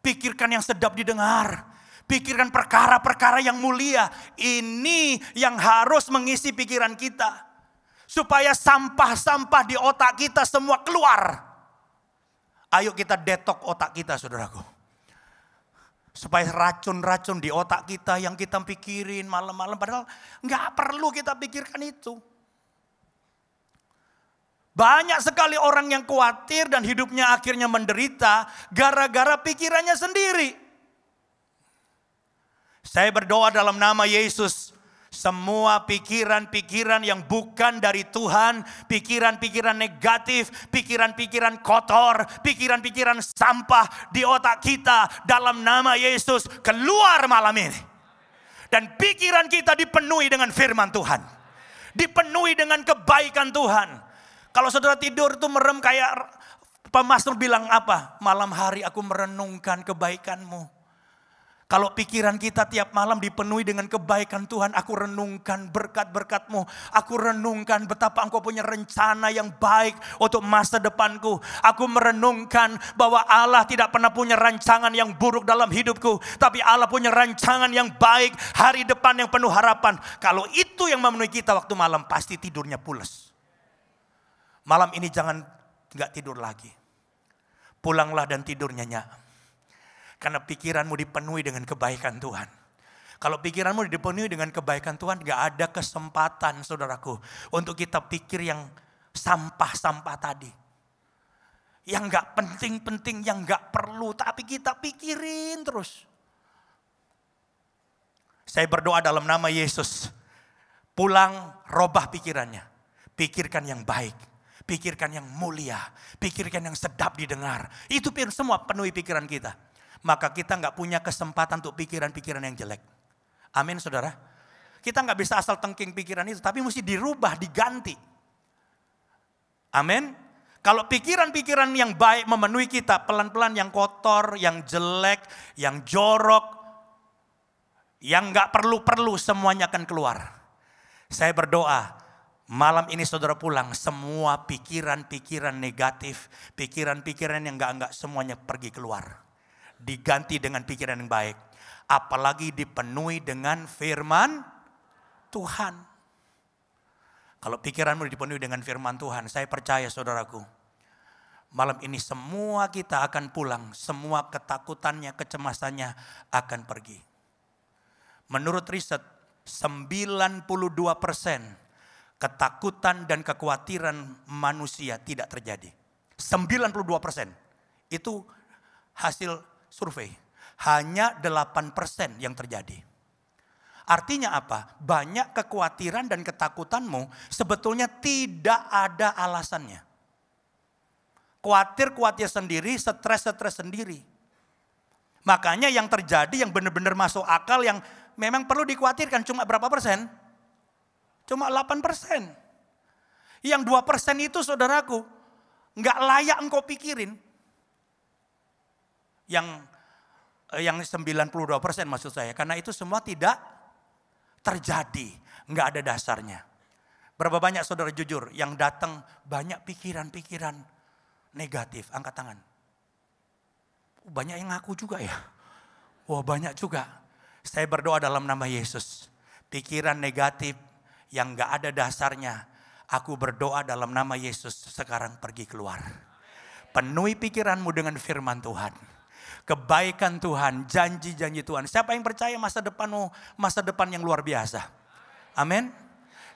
Pikirkan yang sedap didengar. Pikirkan perkara-perkara yang mulia. Ini yang harus mengisi pikiran kita. Supaya sampah-sampah di otak kita semua keluar. Ayo kita detok otak kita, saudaraku. Supaya racun-racun di otak kita yang kita pikirin malam-malam. Padahal nggak perlu kita pikirkan itu. Banyak sekali orang yang khawatir dan hidupnya akhirnya menderita gara-gara pikirannya sendiri. Saya berdoa dalam nama Yesus. Semua pikiran-pikiran yang bukan dari Tuhan, pikiran-pikiran negatif, pikiran-pikiran kotor, pikiran-pikiran sampah di otak kita dalam nama Yesus keluar malam ini. Dan pikiran kita dipenuhi dengan firman Tuhan. Dipenuhi dengan kebaikan Tuhan. Kalau saudara tidur tuh merem kayak pemazmur bilang apa? Malam hari aku merenungkan kebaikan-Mu. Kalau pikiran kita tiap malam dipenuhi dengan kebaikan Tuhan, aku renungkan berkat-berkat-Mu. Aku renungkan betapa Engkau punya rencana yang baik untuk masa depanku. Aku merenungkan bahwa Allah tidak pernah punya rancangan yang buruk dalam hidupku. Tapi Allah punya rancangan yang baik, hari depan yang penuh harapan. Kalau itu yang memenuhi kita waktu malam, pasti tidurnya pules. Malam ini jangan gak tidur lagi. Pulanglah dan tidur nyenyak. Karena pikiranmu dipenuhi dengan kebaikan Tuhan. Kalau pikiranmu dipenuhi dengan kebaikan Tuhan, gak ada kesempatan saudaraku untuk kita pikir yang sampah-sampah tadi. Yang gak penting-penting, yang gak perlu, tapi kita pikirin terus. Saya berdoa dalam nama Yesus. Pulang, robah pikirannya. Pikirkan yang baik. Pikirkan yang mulia. Pikirkan yang sedap didengar. Itu semua penuhi pikiran kita. Maka kita nggak punya kesempatan untuk pikiran-pikiran yang jelek. Amin saudara. Kita nggak bisa asal tengking pikiran itu, tapi mesti dirubah, diganti. Amin. Kalau pikiran-pikiran yang baik memenuhi kita, pelan-pelan yang kotor, yang jelek, yang jorok, yang nggak perlu-perlu semuanya akan keluar. Saya berdoa malam ini saudara pulang, semua pikiran-pikiran negatif, pikiran-pikiran yang enggak semuanya pergi keluar. Diganti dengan pikiran yang baik. Apalagi dipenuhi dengan firman Tuhan. Kalau pikiranmu dipenuhi dengan firman Tuhan, saya percaya saudaraku, malam ini semua kita akan pulang. Semua ketakutannya, kecemasannya akan pergi. Menurut riset, 92% ketakutan dan kekhawatiran manusia tidak terjadi. 92%. Itu hasil survei. Hanya 8% yang terjadi. Artinya apa? Banyak kekhawatiran dan ketakutanmu sebetulnya tidak ada alasannya. Khawatir sendiri, stres sendiri. Makanya yang terjadi yang benar-benar masuk akal yang memang perlu dikhawatirkan cuma berapa persen? Cuma 8%. Yang 2% itu saudaraku nggak layak engkau pikirin. Yang 92% maksud saya. Karena itu semua tidak terjadi. Nggak ada dasarnya. Berapa banyak saudara jujur yang datang banyak pikiran-pikiran negatif. Angkat tangan. Banyak yang ngaku juga ya. Wah banyak juga. Saya berdoa dalam nama Yesus. Pikiran negatif yang nggak ada dasarnya. Aku berdoa dalam nama Yesus sekarang pergi keluar. Penuhi pikiranmu dengan firman Tuhan. Kebaikan Tuhan, janji-janji Tuhan. Siapa yang percaya masa depanmu, masa depan yang luar biasa? Amin.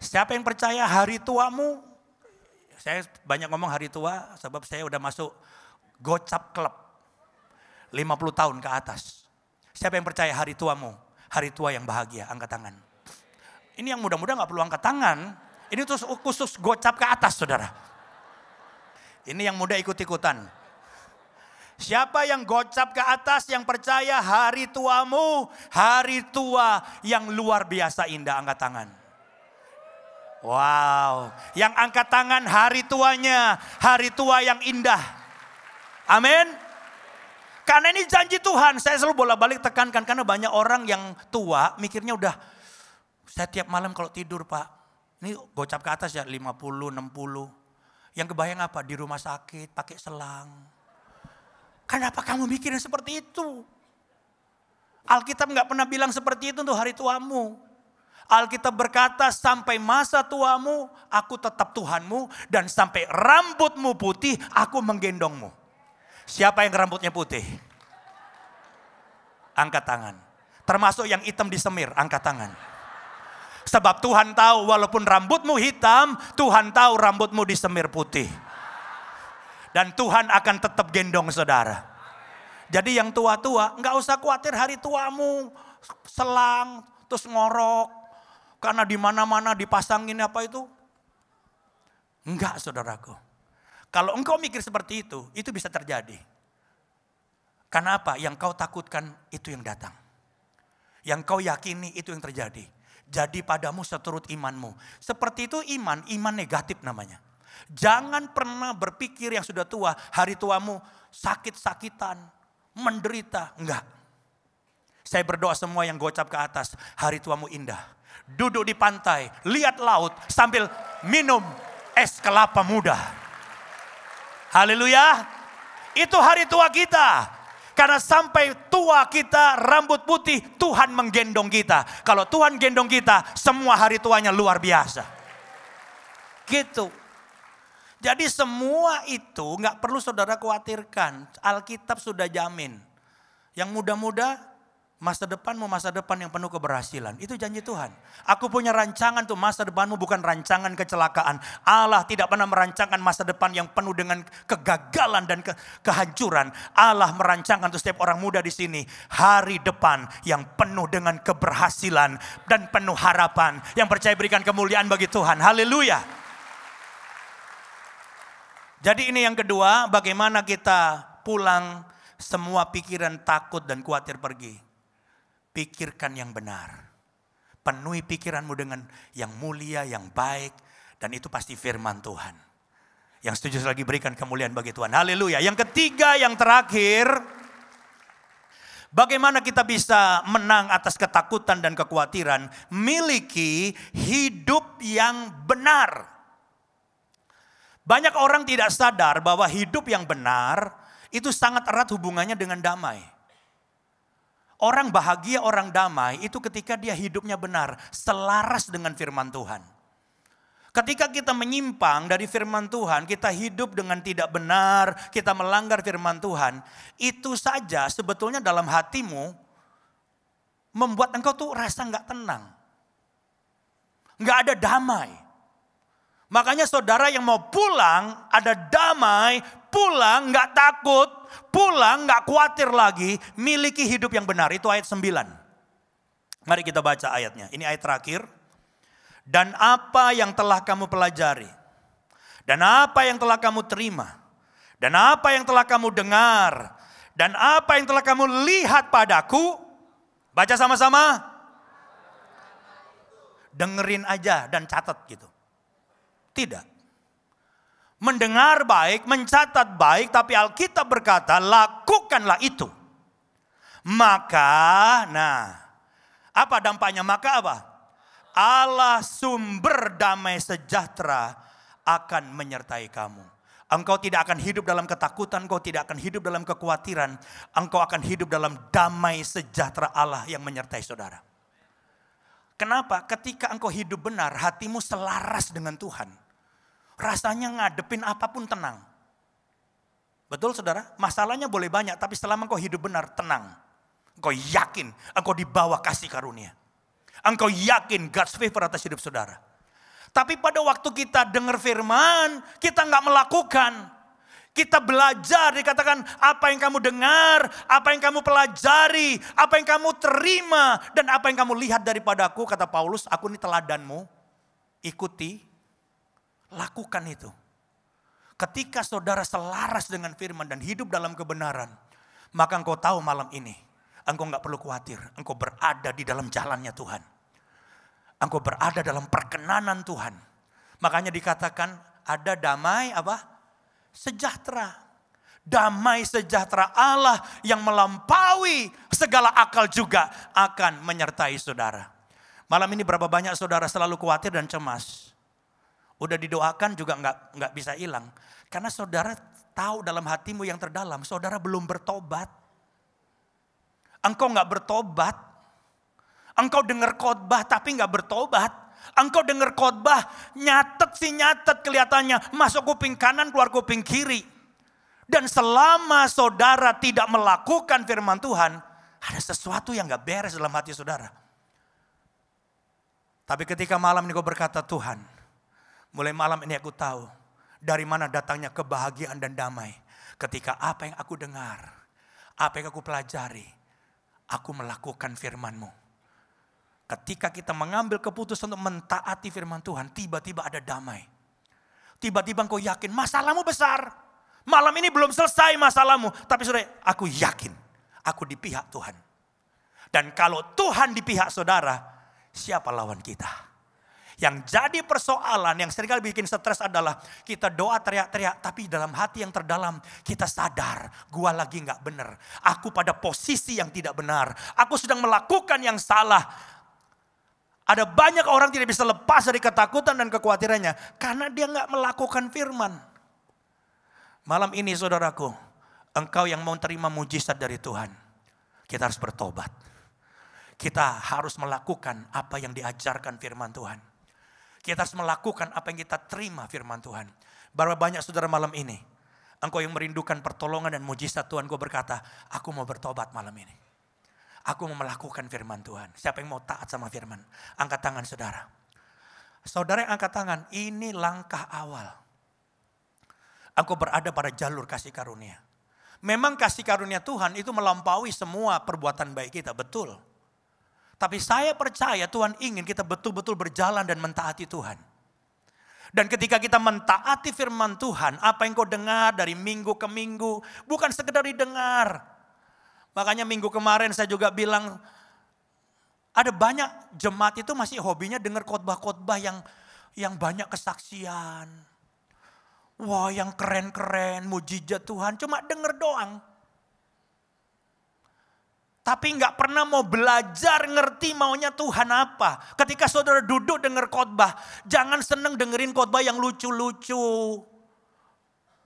Siapa yang percaya hari tuamu, saya banyak ngomong hari tua sebab saya udah masuk Gocap Club. 50 tahun ke atas. Siapa yang percaya hari tuamu, hari tua yang bahagia, angkat tangan. Ini yang muda-muda gak perlu angkat tangan. Ini tuh khusus Gocap ke atas saudara. Ini yang muda ikut-ikutan. Siapa yang gocap ke atas yang percaya hari tuamu, hari tua yang luar biasa indah, angkat tangan. Wow, yang angkat tangan hari tuanya, hari tua yang indah. Amin. Karena ini janji Tuhan, saya selalu bolak-balik tekankan karena banyak orang yang tua mikirnya udah saya tiap malam kalau tidur Pak, ini gocap ke atas ya 50, 60. Yang kebayang apa? Di rumah sakit pakai selang. Kenapa kamu mikirin seperti itu? Alkitab gak pernah bilang seperti itu untuk hari tuamu. Alkitab berkata sampai masa tuamu aku tetap Tuhanmu. Dan sampai rambutmu putih aku menggendongmu. Siapa yang rambutnya putih? Angkat tangan. Termasuk yang hitam di semir, angkat tangan. Sebab Tuhan tahu walaupun rambutmu hitam, Tuhan tahu rambutmu di semir putih. Dan Tuhan akan tetap gendong saudara. Jadi yang tua-tua, nggak usah khawatir hari tuamu selang, terus ngorok. Karena di mana-mana dipasangin apa itu. Enggak saudaraku. Kalau engkau mikir seperti itu bisa terjadi. Karena apa? Yang kau takutkan itu yang datang. Yang kau yakini itu yang terjadi. Jadi padamu seturut imanmu. Seperti itu iman negatif namanya. Jangan pernah berpikir yang sudah tua, hari tuamu sakit-sakitan, menderita. Enggak. Saya berdoa semua yang gocap ke atas, hari tuamu indah. Duduk di pantai, lihat laut sambil minum es kelapa muda. Haleluya. Itu hari tua kita. Karena sampai tua kita rambut putih, Tuhan menggendong kita. Kalau Tuhan gendong kita, semua hari tuanya luar biasa. Gitu. Jadi semua itu gak perlu saudara khawatirkan. Alkitab sudah jamin. Yang muda-muda, masa depanmu masa depan yang penuh keberhasilan. Itu janji Tuhan. Aku punya rancangan tuh, masa depanmu bukan rancangan kecelakaan. Allah tidak pernah merancangkan masa depan yang penuh dengan kegagalan dan kehancuran. Allah merancangkan untuk setiap orang muda di sini hari depan yang penuh dengan keberhasilan dan penuh harapan. Yang percaya berikan kemuliaan bagi Tuhan. Haleluya. Jadi ini yang kedua, bagaimana kita pulang semua pikiran takut dan khawatir pergi. Pikirkan yang benar. Penuhi pikiranmu dengan yang mulia, yang baik. Dan itu pasti firman Tuhan. Yang setuju lagi berikan kemuliaan bagi Tuhan. Haleluya. Yang ketiga, yang terakhir. Bagaimana kita bisa menang atas ketakutan dan kekhawatiran. Miliki hidup yang benar. Banyak orang tidak sadar bahwa hidup yang benar itu sangat erat hubungannya dengan damai. Orang bahagia, orang damai itu ketika dia hidupnya benar, selaras dengan firman Tuhan. Ketika kita menyimpang dari firman Tuhan, kita hidup dengan tidak benar, kita melanggar firman Tuhan, itu saja sebetulnya dalam hatimu membuat engkau tuh rasa gak tenang. Gak ada damai. Makanya saudara yang mau pulang ada damai, pulang gak takut, pulang gak khawatir lagi, miliki hidup yang benar. Itu ayat 9. Mari kita baca ayatnya. Ini ayat terakhir. Dan apa yang telah kamu pelajari, dan apa yang telah kamu terima, dan apa yang telah kamu dengar, dan apa yang telah kamu lihat padaku, baca sama-sama. Dengerin aja dan catat gitu. Tidak. Mendengar baik, mencatat baik, tapi Alkitab berkata, lakukanlah itu. Maka, apa dampaknya? Maka apa? Allah sumber damai sejahtera akan menyertai kamu. Engkau tidak akan hidup dalam ketakutan, engkau tidak akan hidup dalam kekhawatiran. Engkau akan hidup dalam damai sejahtera Allah yang menyertai saudara. Kenapa? Ketika engkau hidup benar, hatimu selaras dengan Tuhan. Rasanya ngadepin apapun tenang. Betul saudara? Masalahnya boleh banyak, tapi selama engkau hidup benar, tenang. Engkau yakin, engkau dibawa kasih karunia. Engkau yakin God's favor atas hidup saudara. Tapi pada waktu kita dengar firman, kita nggak melakukan. Kita belajar, dikatakan apa yang kamu dengar, apa yang kamu pelajari, apa yang kamu terima, dan apa yang kamu lihat daripadaku, kata Paulus, aku ini teladanmu, ikuti, lakukan itu. Ketika saudara selaras dengan firman dan hidup dalam kebenaran, maka engkau tahu malam ini, engkau nggak perlu khawatir, engkau berada di dalam jalannya Tuhan. Engkau berada dalam perkenanan Tuhan. Makanya dikatakan ada damai apa? Sejahtera. Damai sejahtera Allah yang melampaui segala akal juga akan menyertai saudara. Malam ini berapa banyak saudara selalu khawatir dan cemas. Udah didoakan juga nggak bisa hilang. Karena saudara tahu dalam hatimu yang terdalam, saudara belum bertobat. Engkau nggak bertobat. Engkau dengar khotbah tapi nggak bertobat. Engkau dengar khotbah, nyatet kelihatannya. Masuk kuping kanan, keluar kuping kiri. Dan selama saudara tidak melakukan firman Tuhan, Ada sesuatu yang gak beres dalam hati saudara. Tapi ketika malam ini kau berkata, Tuhan, mulai malam ini aku tahu dari mana datangnya kebahagiaan dan damai. Ketika apa yang aku dengar, apa yang aku pelajari, aku melakukan firman-Mu. Ketika kita mengambil keputusan untuk mentaati firman Tuhan, tiba-tiba ada damai. Tiba-tiba engkau yakin masalahmu besar. Malam ini belum selesai masalahmu. Tapi saudara, aku yakin aku di pihak Tuhan. Dan kalau Tuhan di pihak saudara, siapa lawan kita? Yang jadi persoalan yang seringkali bikin stres adalah kita doa teriak-teriak, tapi dalam hati yang terdalam kita sadar, gua lagi gak benar. Aku pada posisi yang tidak benar. Aku sedang melakukan yang salah. Ada banyak orang tidak bisa lepas dari ketakutan dan kekhawatirannya karena dia gak melakukan firman. Malam ini saudaraku, engkau yang mau terima mujizat dari Tuhan, kita harus bertobat. Kita harus melakukan apa yang diajarkan firman Tuhan. Kita harus melakukan apa yang kita terima firman Tuhan. Berapa banyak saudara malam ini, engkau yang merindukan pertolongan dan mujizat Tuhan, kau berkata, aku mau bertobat malam ini. Aku mau melakukan firman Tuhan. Siapa yang mau taat sama firman? Angkat tangan saudara. Saudara yang angkat tangan, ini langkah awal. Engkau berada pada jalur kasih karunia. Memang kasih karunia Tuhan itu melampaui semua perbuatan baik kita, betul. Tapi saya percaya Tuhan ingin kita betul-betul berjalan dan mentaati Tuhan. Dan ketika kita mentaati firman Tuhan, apa yang kau dengar dari minggu ke minggu, bukan sekedar didengar. Makanya minggu kemarin saya juga bilang, ada banyak jemaat itu masih hobinya dengar khotbah-khotbah yang banyak kesaksian. Wah, yang keren-keren, mujizat Tuhan, cuma dengar doang. Tapi nggak pernah mau belajar ngerti maunya Tuhan apa. Ketika saudara duduk dengar khotbah, jangan seneng dengerin khotbah yang lucu-lucu.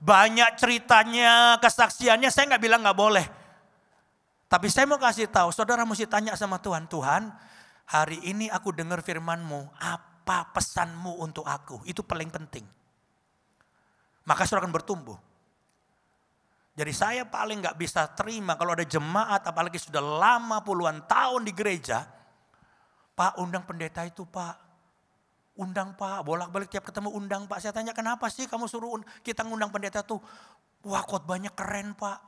Banyak ceritanya, kesaksiannya, saya nggak bilang nggak boleh. Tapi saya mau kasih tahu, saudara mesti tanya sama Tuhan, Tuhan, hari ini aku dengar firman-Mu, apa pesan-Mu untuk aku? Itu paling penting. Maka saudara akan bertumbuh. Jadi saya paling gak bisa terima kalau ada jemaat, apalagi sudah lama puluhan tahun di gereja. Pak, undang pendeta itu Pak. Undang Pak, bolak-balik tiap ketemu undang Pak. Saya tanya, kenapa sih kamu suruh kita ngundang pendeta tuh? Wah, khotbahnya keren Pak.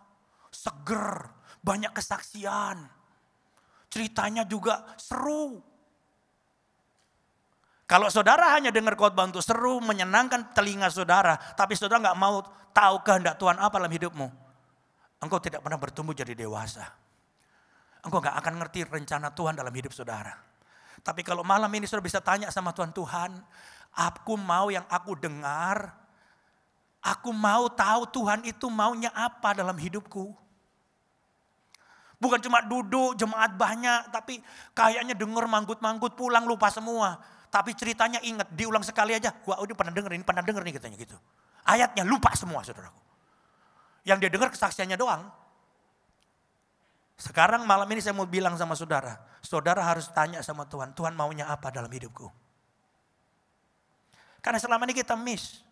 Seger, banyak kesaksian. Ceritanya juga seru. Kalau saudara hanya dengar khotbah untuk seru, menyenangkan telinga saudara, tapi saudara gak mau tahu kehendak Tuhan apa dalam hidupmu, engkau tidak pernah bertumbuh jadi dewasa. Engkau gak akan ngerti rencana Tuhan dalam hidup saudara. Tapi kalau malam ini saudara bisa tanya sama Tuhan, Tuhan, aku mau yang aku dengar, aku mau tahu Tuhan itu maunya apa dalam hidupku. Bukan cuma duduk jemaat banyak, tapi kayaknya denger manggut-manggut pulang lupa semua. Tapi ceritanya ingat, diulang sekali aja. Wah, udah pernah denger nih katanya gitu. Ayatnya lupa semua saudaraku. Yang dia dengar kesaksiannya doang. Sekarang malam ini saya mau bilang sama saudara. Saudara harus tanya sama Tuhan, Tuhan maunya apa dalam hidupku. Karena selama ini kita miss.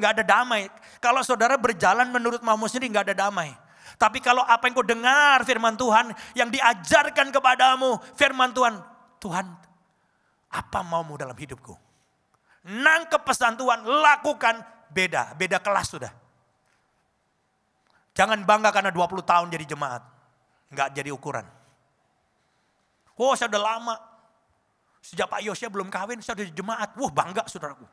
Gak ada damai. Kalau saudara berjalan menurut maumu sendiri gak ada damai. Tapi kalau apa yang kau dengar firman Tuhan, yang diajarkan kepadamu firman Tuhan. Tuhan, apa maumu dalam hidupku? Nangkep pesan Tuhan, lakukan, beda kelas sudah. Jangan bangga karena 20 tahun jadi jemaat. Enggak jadi ukuran. Oh, saya udah lama. Sejak Pak Yosia belum kawin, saya udah jadi jemaat. Wah, bangga saudaraku.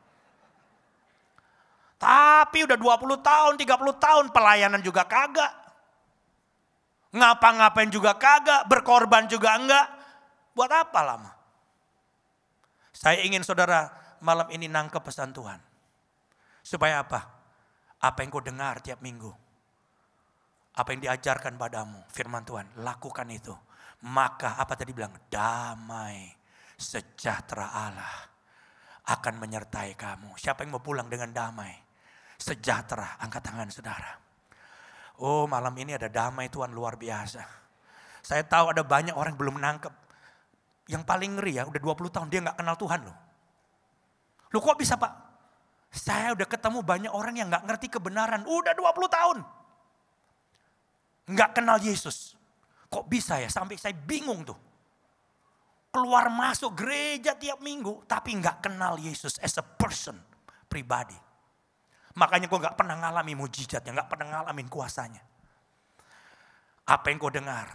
Tapi udah 20 tahun, 30 tahun pelayanan juga kagak. Ngapa-ngapain juga kagak, berkorban juga enggak. Buat apa lama? Saya ingin saudara malam ini nangkep pesan Tuhan. Supaya apa? Apa yang kau dengar tiap minggu. Apa yang diajarkan padamu, firman Tuhan, lakukan itu. Maka apa tadi bilang? Damai, sejahtera Allah akan menyertai kamu. Siapa yang mau pulang dengan damai, sejahtera? Angkat tangan saudara. Oh, malam ini ada damai Tuhan luar biasa. Saya tahu ada banyak orang yang belum nangkep. Yang paling ngeri ya, udah 20 tahun dia gak kenal Tuhan loh. Loh kok bisa Pak? Saya udah ketemu banyak orang yang gak ngerti kebenaran. Udah 20 tahun. Gak kenal Yesus. Kok bisa ya, sampai saya bingung tuh. Keluar masuk gereja tiap minggu, tapi gak kenal Yesus as a person, pribadi. Makanya kau gak pernah ngalami mujizatnya, gak pernah ngalamin kuasanya. Apa yang kau dengar,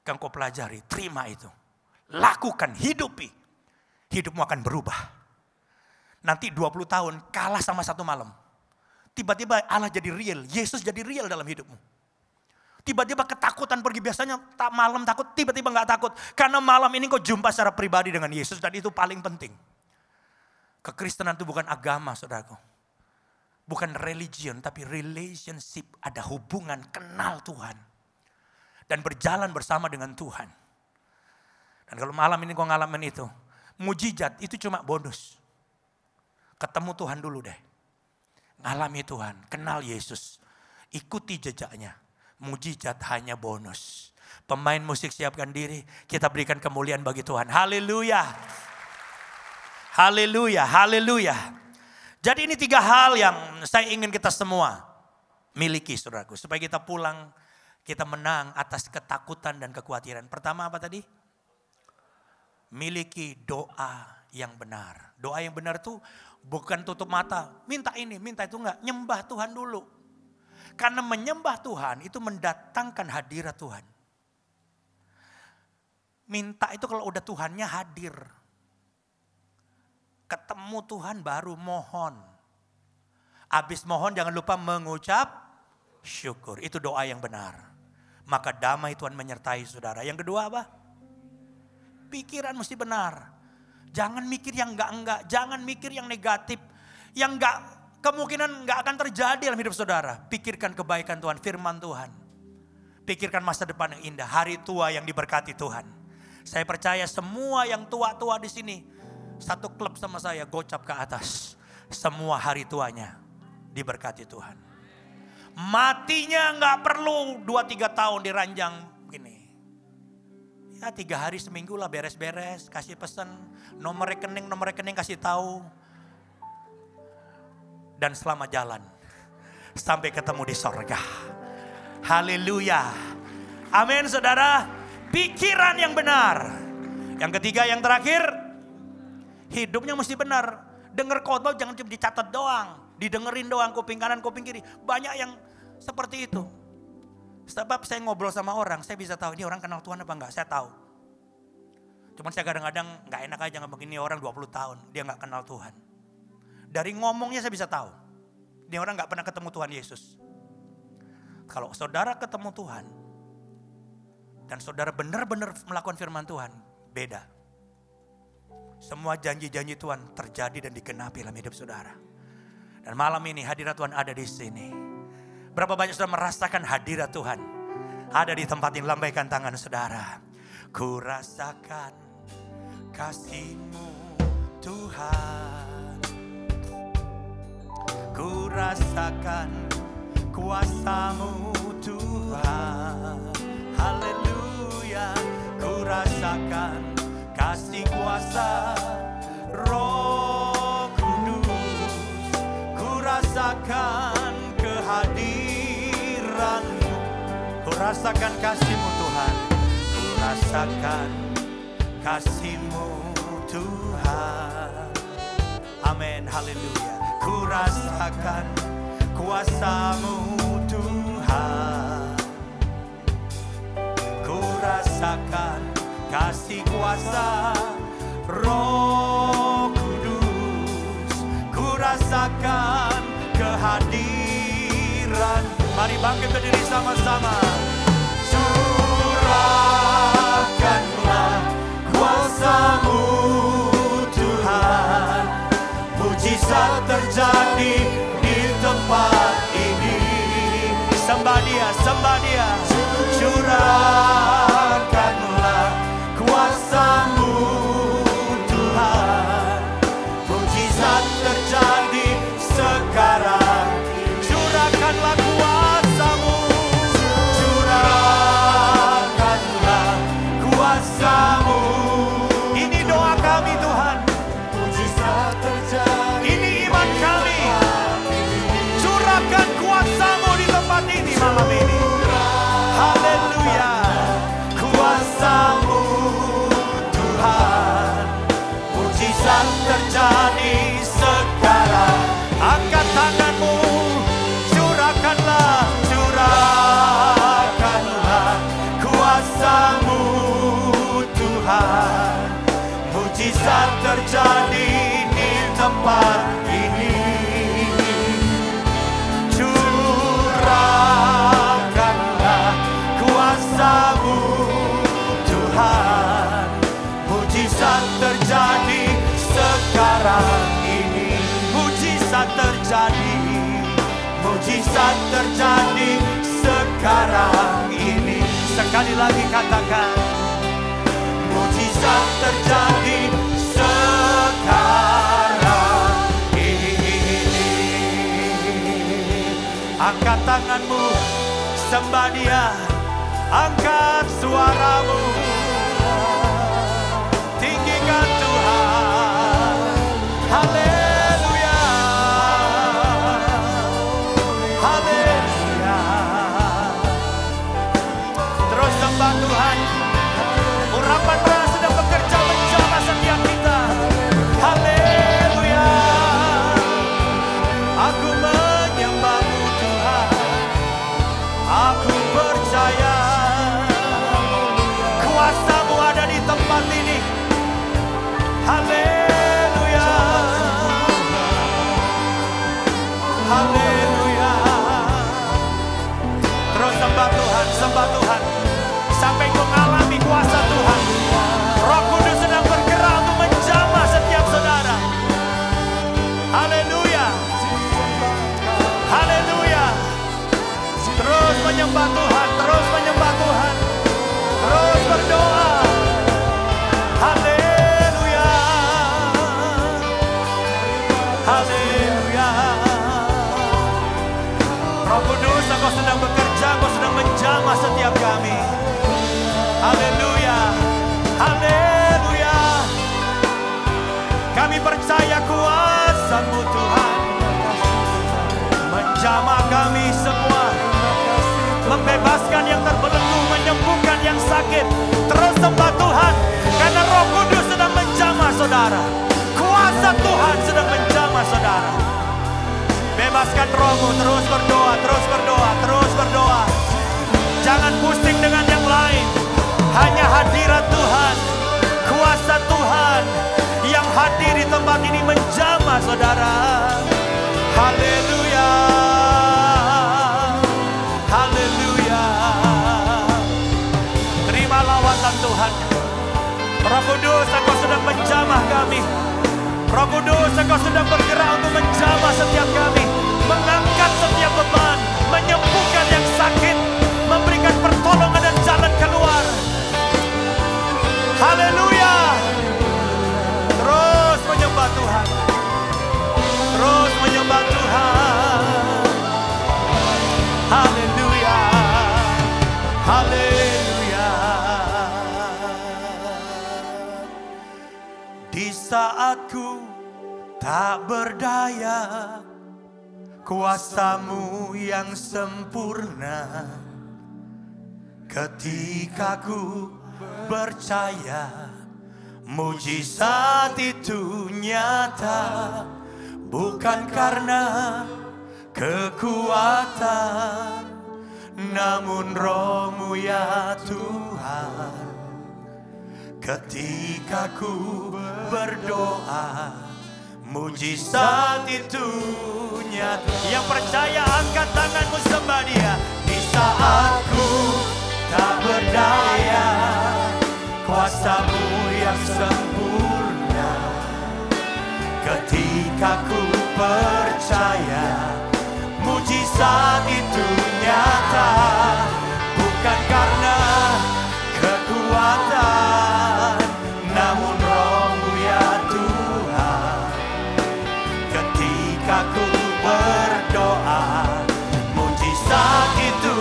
yang kau pelajari, terima itu. Lakukan, hidupi. Hidupmu akan berubah. Nanti 20 tahun kalah sama satu malam. Tiba-tiba Allah jadi real, Yesus jadi real dalam hidupmu. Tiba-tiba ketakutan pergi, biasanya malam takut, tiba-tiba gak takut. Karena malam ini kau jumpa secara pribadi dengan Yesus dan itu paling penting. Kekristenan itu bukan agama, saudaraku. Bukan religion, tapi relationship. Ada hubungan, kenal Tuhan. Dan berjalan bersama dengan Tuhan. Dan kalau malam ini kau ngalamin itu, mujizat itu cuma bonus. Ketemu Tuhan dulu deh. Ngalami Tuhan, kenal Yesus. Ikuti jejaknya. Mujizat hanya bonus. Pemain musik siapkan diri, kita berikan kemuliaan bagi Tuhan. Haleluya. Haleluya, haleluya. Jadi ini 3 hal yang saya ingin kita semua miliki, saudaraku. Supaya kita pulang, kita menang atas ketakutan dan kekhawatiran. Pertama apa tadi? Miliki doa yang benar. Doa yang benar itu bukan tutup mata. Minta ini, minta itu enggak. Nyembah Tuhan dulu. Karena menyembah Tuhan itu mendatangkan hadirat Tuhan. Minta itu kalau udah Tuhannya hadir. Ketemu Tuhan baru mohon. Habis mohon jangan lupa mengucap syukur. Itu doa yang benar. Maka damai Tuhan menyertai saudara. Yang kedua apa? Pikiran mesti benar. Jangan mikir yang enggak-enggak. Jangan mikir yang negatif. Yang enggak, kemungkinan enggak akan terjadi dalam hidup saudara. Pikirkan kebaikan Tuhan, firman Tuhan. Pikirkan masa depan yang indah. Hari tua yang diberkati Tuhan. Saya percaya semua yang tua-tua di sini. Satu klub sama saya, gocap ke atas. Semua hari tuanya diberkati Tuhan. Matinya nggak perlu 2-3 tahun diranjang gini. Ya 3 hari seminggu lah beres-beres, kasih pesan, nomor rekening kasih tahu. Dan selamat jalan. Sampai ketemu di sorga. Haleluya. Amin saudara. Pikiran yang benar. Yang ketiga, yang terakhir. Hidupnya mesti benar. Dengar khotbah jangan cuma dicatat doang. Didengerin doang, kuping kanan, kuping kiri. Banyak yang seperti itu. Sebab saya ngobrol sama orang, saya bisa tahu ini orang kenal Tuhan apa enggak. Saya tahu. Cuman saya kadang-kadang gak enak aja ngomong ini orang 20 tahun. Dia gak kenal Tuhan. Dari ngomongnya saya bisa tahu. Ini orang gak pernah ketemu Tuhan Yesus. Kalau saudara ketemu Tuhan. Dan saudara benar-benar melakukan firman Tuhan. Beda. Semua janji-janji Tuhan terjadi dan digenapi dalam hidup saudara. Dan malam ini hadirat Tuhan ada di sini. Berapa banyak saudara merasakan hadirat Tuhan ada di tempat ini? Lambaikan tangan saudara. Ku rasakan kasih-Mu Tuhan. Ku rasakan kuasa-Mu Tuhan. Haleluya. Ku rasakan kasih kuasa Roh Kudus. Ku rasakan kehadiran-Mu. Ku rasakan kasih-Mu Tuhan. Ku rasakan kasih-Mu Tuhan. Amin, haleluya. Ku rasakan kuasa-Mu Tuhan. Ku rasakan kasih kuasa Roh Kudus. Ku rasakan kehadiran. Mari bangkit berdiri sama-sama. Curahkanlah kuasa-Mu Tuhan. Mujizat terjadi di tempat ini. Sembah Dia, sembah Dia. Curahkanlah kuasa-Mu Tuhan. Mujizat terjadi sekarang. Curahkanlah kuasa-Mu. Curahkanlah kuasa-Mu. Ini doa kami Tuhan. Mujizat terjadi. Ini iman kami. Curahkan kuasa-Mu di tempat ini malam ini. Haleluya. terjadi sekarang. Angkat tanganmu, curahkanlah, curahkanlah kuasa-Mu Tuhan. Mujizat terjadi di tempat ini. Curahkanlah kuasa-Mu Tuhan. Mujizat terjadi sekarang ini. Mujizat terjadi, mujizat terjadi sekarang ini. Sekali lagi katakan, mujizat terjadi sekarang ini. Angkat tanganmu, sembah Dia, angkat suaramu, tinggikan Tuhan. Haleluya, haleluya. Terus sembah Tuhan. Urapan roh sedang bekerja menjamah setiap kita. Haleluya. Aku menyembah-Mu Tuhan. Aku percaya kuasa-Mu ada di tempat ini. Haleluya. Haleluya. Terus sembah Tuhan, sembah Tuhan. Sampai kau mengalami kuasa Tuhan. Roh Kudus sedang bergerak untuk menjamah setiap saudara. Haleluya. Haleluya. Terus menyembah Tuhan, terus menyembah Tuhan. Terus berdoa. Haleluya. Haleluya. Roh Kudus, Engkau sedang bekerja, Engkau sedang menjamah setiap kami. Haleluya, haleluya. Kami percaya kuasa-Mu Tuhan menjamah kami semua, membebaskan yang terbelenggu, menyembuhkan yang sakit. Terus sembah Tuhan, karena Roh Kudus sedang menjamah saudara. Kuasa Tuhan sedang menjamah saudara. Bebaskan rohmu, terus berdoa, terus berdoa, terus berdoa. Jangan pusing dengan yang lain. Hanya hadirat Tuhan, kuasa Tuhan yang hadir di tempat ini menjamah saudara. Haleluya, haleluya. Terima lawatan Tuhan. Roh Kudus, Engkau sedang menjamah kami. Roh Kudus, Engkau sedang bergerak untuk menjamah setiap kami, mengangkat setiap beban, menyembuhkan yang sakit, memberikan pertolongan dan jalan keluar. Haleluya. Terus menyembah Tuhan. Terus menyembah Tuhan. Haleluya. Haleluya. Di saatku tak berdaya, kuasa-Mu yang sempurna. Ketika ku percaya, mujizat itu nyata. Bukan karena kekuatan, namun Roh-Mu ya Tuhan. Ketika ku berdoa, mujizat itu nyata. Yang percaya angkat tanganmu, sembah Dia. Di saat ku tak berdaya, kuasa-Mu yang sempurna. Ketika ku percaya, mujizat itu nyata. Bukan karena kekuatan, namun Roh-Mu ya Tuhan. Ketika ku berdoa, mujizat itu.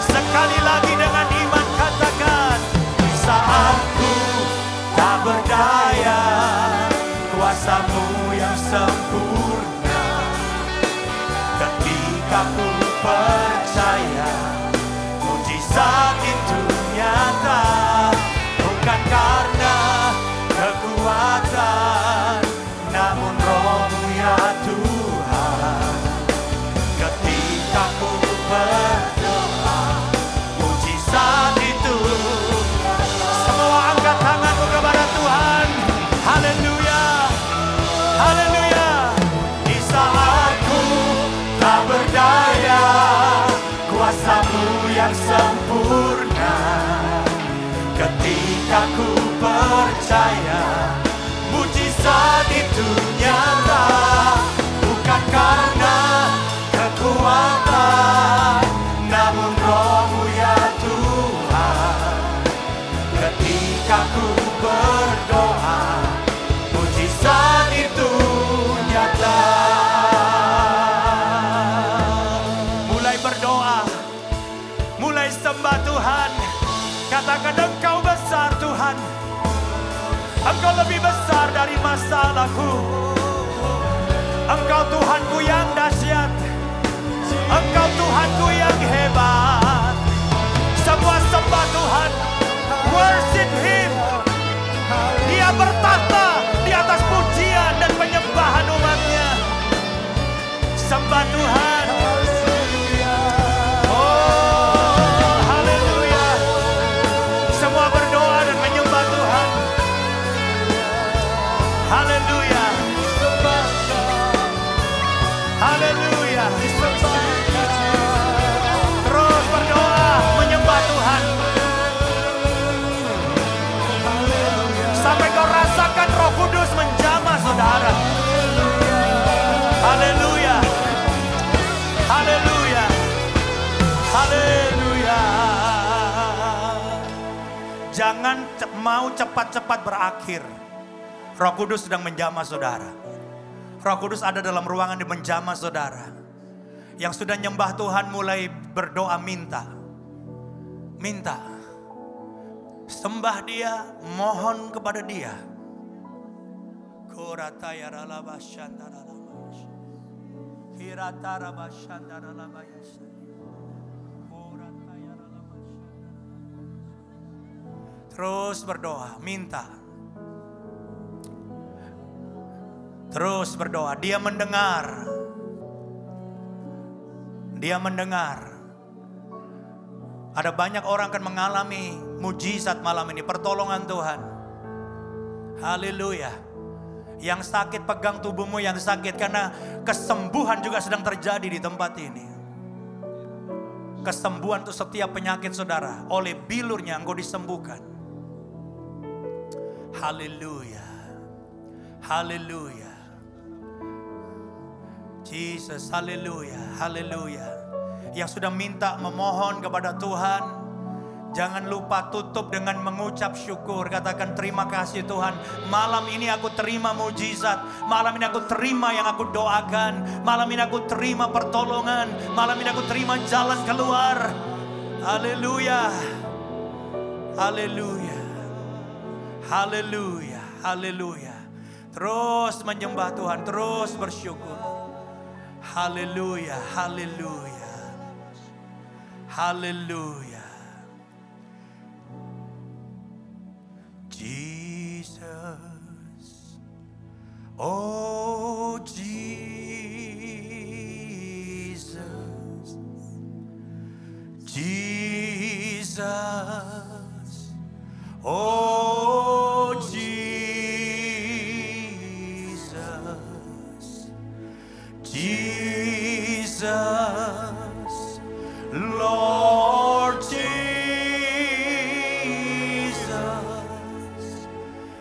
Sekali lagi dengan iman katakan, di saat ku tak berdaya, kuasa-Mu yang sempurna. Ketika ku percaya, mujizat itu nyata. Bukan karena kekuatan, ketika ku percaya mujizat itu nyata, bukan karena kekuatan, namun Roh-Mu ya Tuhan. Ketika ku berdoa, mujizat itu nyata. Mulai berdoa, mulai sembah Tuhan. Katakan, Engkau besar Tuhan. Engkau lebih besar dari masalahku. Engkau Tuhanku yang dahsyat. Engkau Tuhanku yang hebat. Semua sembah Tuhan. Worship Him. Dia bertahta di atas pujian dan penyembahan umatnya. Sembah Tuhan. Oh, haleluya. Semua berdoa dan menyembah Tuhan. Haleluya. Haleluya. Terus berdoa, menyembah Tuhan. Sampai kau rasakan Roh Kudus menjamah saudara. Haleluya. Haleluya. Haleluya. Jangan mau cepat-cepat berakhir. Roh Kudus sedang menjamah saudara. Roh Kudus ada dalam ruangan di menjamah saudara. Yang sudah nyembah Tuhan mulai berdoa minta. Minta. Sembah Dia, mohon kepada Dia. Terus berdoa, minta. Terus berdoa, Dia mendengar. Dia mendengar. Ada banyak orang akan mengalami mujizat malam ini, pertolongan Tuhan. Haleluya. Yang sakit pegang tubuhmu yang sakit, karena kesembuhan juga sedang terjadi di tempat ini. Kesembuhan untuk setiap penyakit saudara, oleh bilurnya engkau disembuhkan. Haleluya. Haleluya. Jesus, haleluya, haleluya. Yang sudah minta memohon kepada Tuhan, jangan lupa tutup dengan mengucap syukur. Katakan, terima kasih Tuhan. Malam ini aku terima mujizat. Malam ini aku terima yang aku doakan. Malam ini aku terima pertolongan. Malam ini aku terima jalan keluar. Haleluya. Haleluya. Haleluya. Haleluya. Terus menyembah Tuhan, terus bersyukur. Haleluya, haleluya, haleluya. Jesus, oh Jesus, Jesus, oh Jesus. Jesus, Lord Jesus,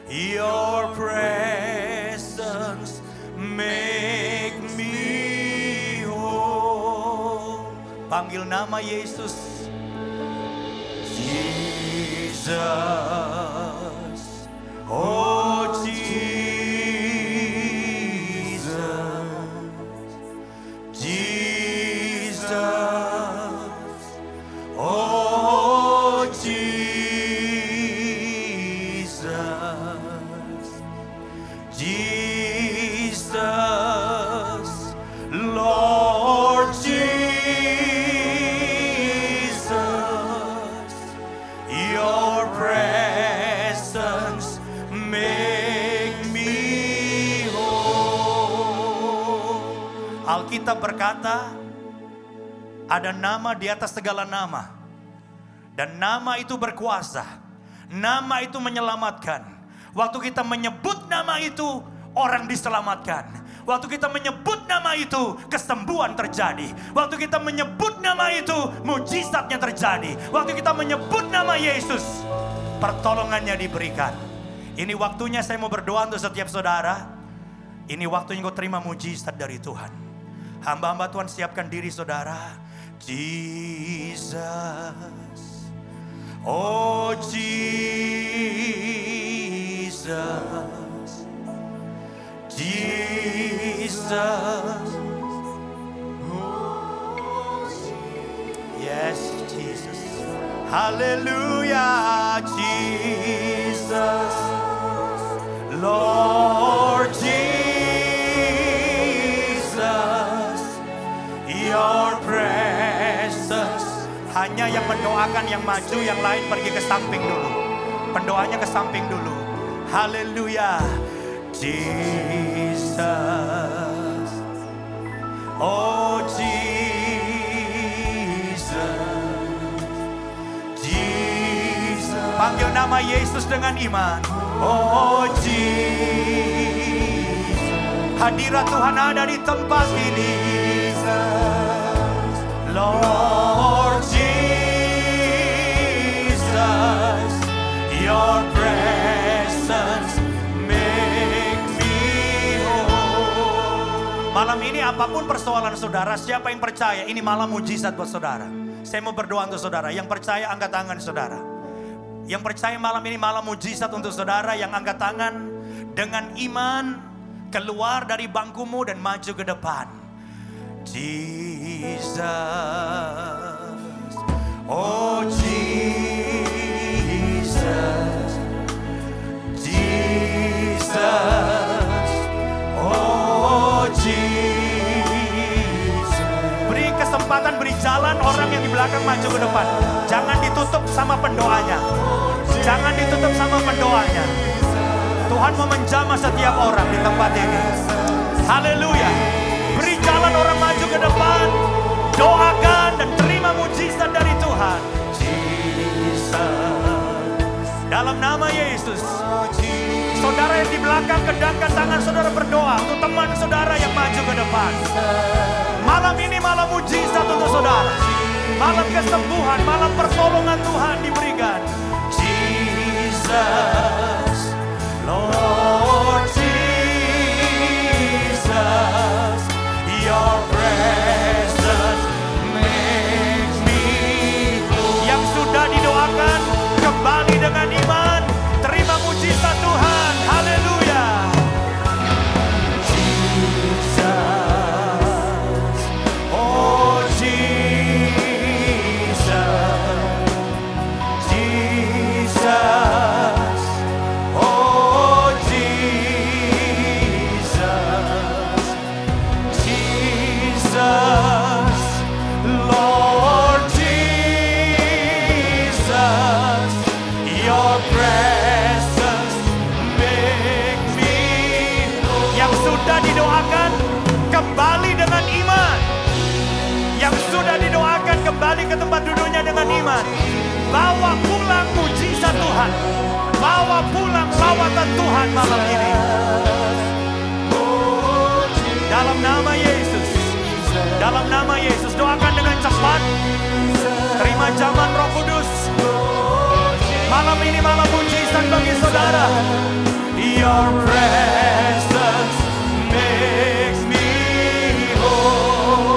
your presence make me whole. Panggil nama Yesus. Jesus, oh Jesus. Oh Jesus, Jesus, Lord Jesus, your presence make me whole. Alkitab berkata, ada nama di atas segala nama. Dan nama itu berkuasa. Nama itu menyelamatkan. Waktu kita menyebut nama itu, orang diselamatkan. Waktu kita menyebut nama itu, kesembuhan terjadi. Waktu kita menyebut nama itu, mujizatnya terjadi. Waktu kita menyebut nama Yesus, pertolongannya diberikan. Ini waktunya saya mau berdoa untuk setiap saudara. Ini waktunya kau terima mujizat dari Tuhan. Hamba-hamba Tuhan siapkan diri saudara. Jesus, oh Jesus, Jesus, yes Jesus, hallelujah Jesus, Lord Jesus, your presence. Hanya yang mendoakan yang maju, yang lain pergi ke samping dulu. Pendoanya ke samping dulu. Haleluya. Jesus. Oh Jesus. Jesus. Panggil nama Yesus dengan iman. Oh Jesus. Hadirat Tuhan ada di tempat ini. Lord Jesus, your presence make me whole. Malam ini apapun persoalan saudara, siapa yang percaya ini malam mujizat buat saudara. Saya mau berdoa untuk saudara. Yang percaya angkat tangan saudara. Yang percaya malam ini malam mujizat untuk saudara, yang angkat tangan dengan iman keluar dari bangkumu dan maju ke depan. Jesus, oh Jesus, Jesus, oh Jesus. Beri kesempatan, beri jalan orang yang di belakang maju ke depan. Jangan ditutup sama pendoanya. Jangan ditutup sama pendoanya. Tuhan mau menjamah setiap orang di tempat ini. Haleluya. Beri jalan orang maju ke depan. Doakan dan terima mujizat dari Tuhan. Jesus. Dalam nama Yesus. Saudara yang di belakang, kedangkan tangan saudara berdoa untuk teman saudara yang maju ke depan. Malam ini malam mujizat untuk saudara. Malam kesembuhan, malam pertolongan Tuhan diberikan. Jesus, Lord Jesus, your presence makes me whole. Yang sudah didoakan kembali dengan iman, terima mujizat Tuhan. Haleluya. Jesus, oh Jesus, Jesus, oh Jesus, Jesus, Lord Jesus, your presence make me whole. Yang sudah didoakan kembali dengan iman. Yang sudah didoakan kembali ke tempat duduknya dengan iman. Bawa pulang mujizat Tuhan. Bawa pulang lawatan Tuhan malam ini. Dalam nama Yesus. Dalam nama Yesus. Doakan dengan cepat. Terima jaman Roh Kudus. Malam ini malam mujizat bagi saudara. Your presence makes me whole.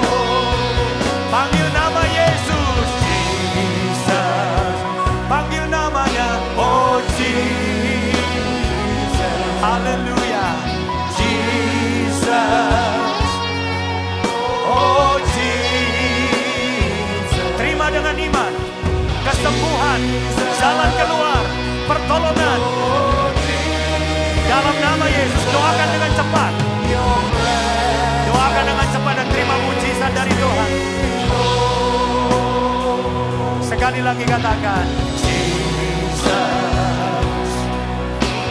Panggil nama Yesus. Jesus. Panggil namanya. Oh Jesus. Haleluya. Jesus. Oh Jesus. Terima dengan iman. Kesembuhan. Jalan keluar. Pertolongan. Dalam nama Yesus. Doakan dengan cepat. Doakan dengan cepat dan terima mujizat dari Tuhan. Sekali lagi katakan. Jesus.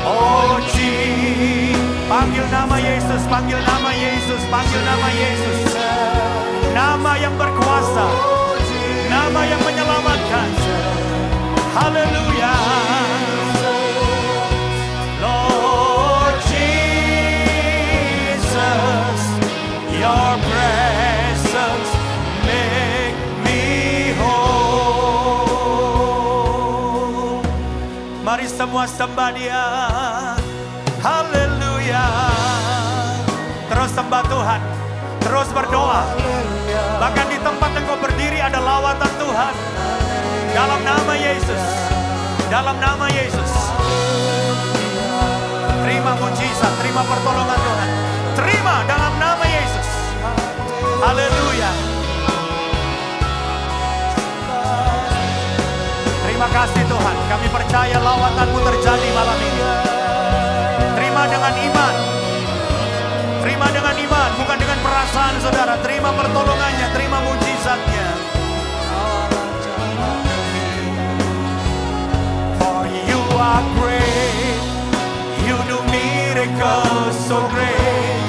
Oh Jesus. Panggil nama Yesus. Panggil nama Yesus. Panggil nama Yesus. Nama yang berkuasa. Nama yang menyelamatkan. Haleluya. Lord Jesus, your presence make me whole. semua sembah Dia. Haleluya. Terus sembah Tuhan, terus berdoa. Bahkan di tempat engkau berdiri ada lawatan Tuhan. Dalam nama Yesus, dalam nama Yesus. Terima mujizat, terima pertolongan Tuhan. Terima dalam nama Yesus. Haleluya. Terima kasih Tuhan, kami percaya lawatan-Mu terjadi malam ini. Terima dengan iman. Terima dengan iman, bukan dengan perasaan saudara. Terima pertolongannya, terima mujizatnya. For you are great, you do miracles so great.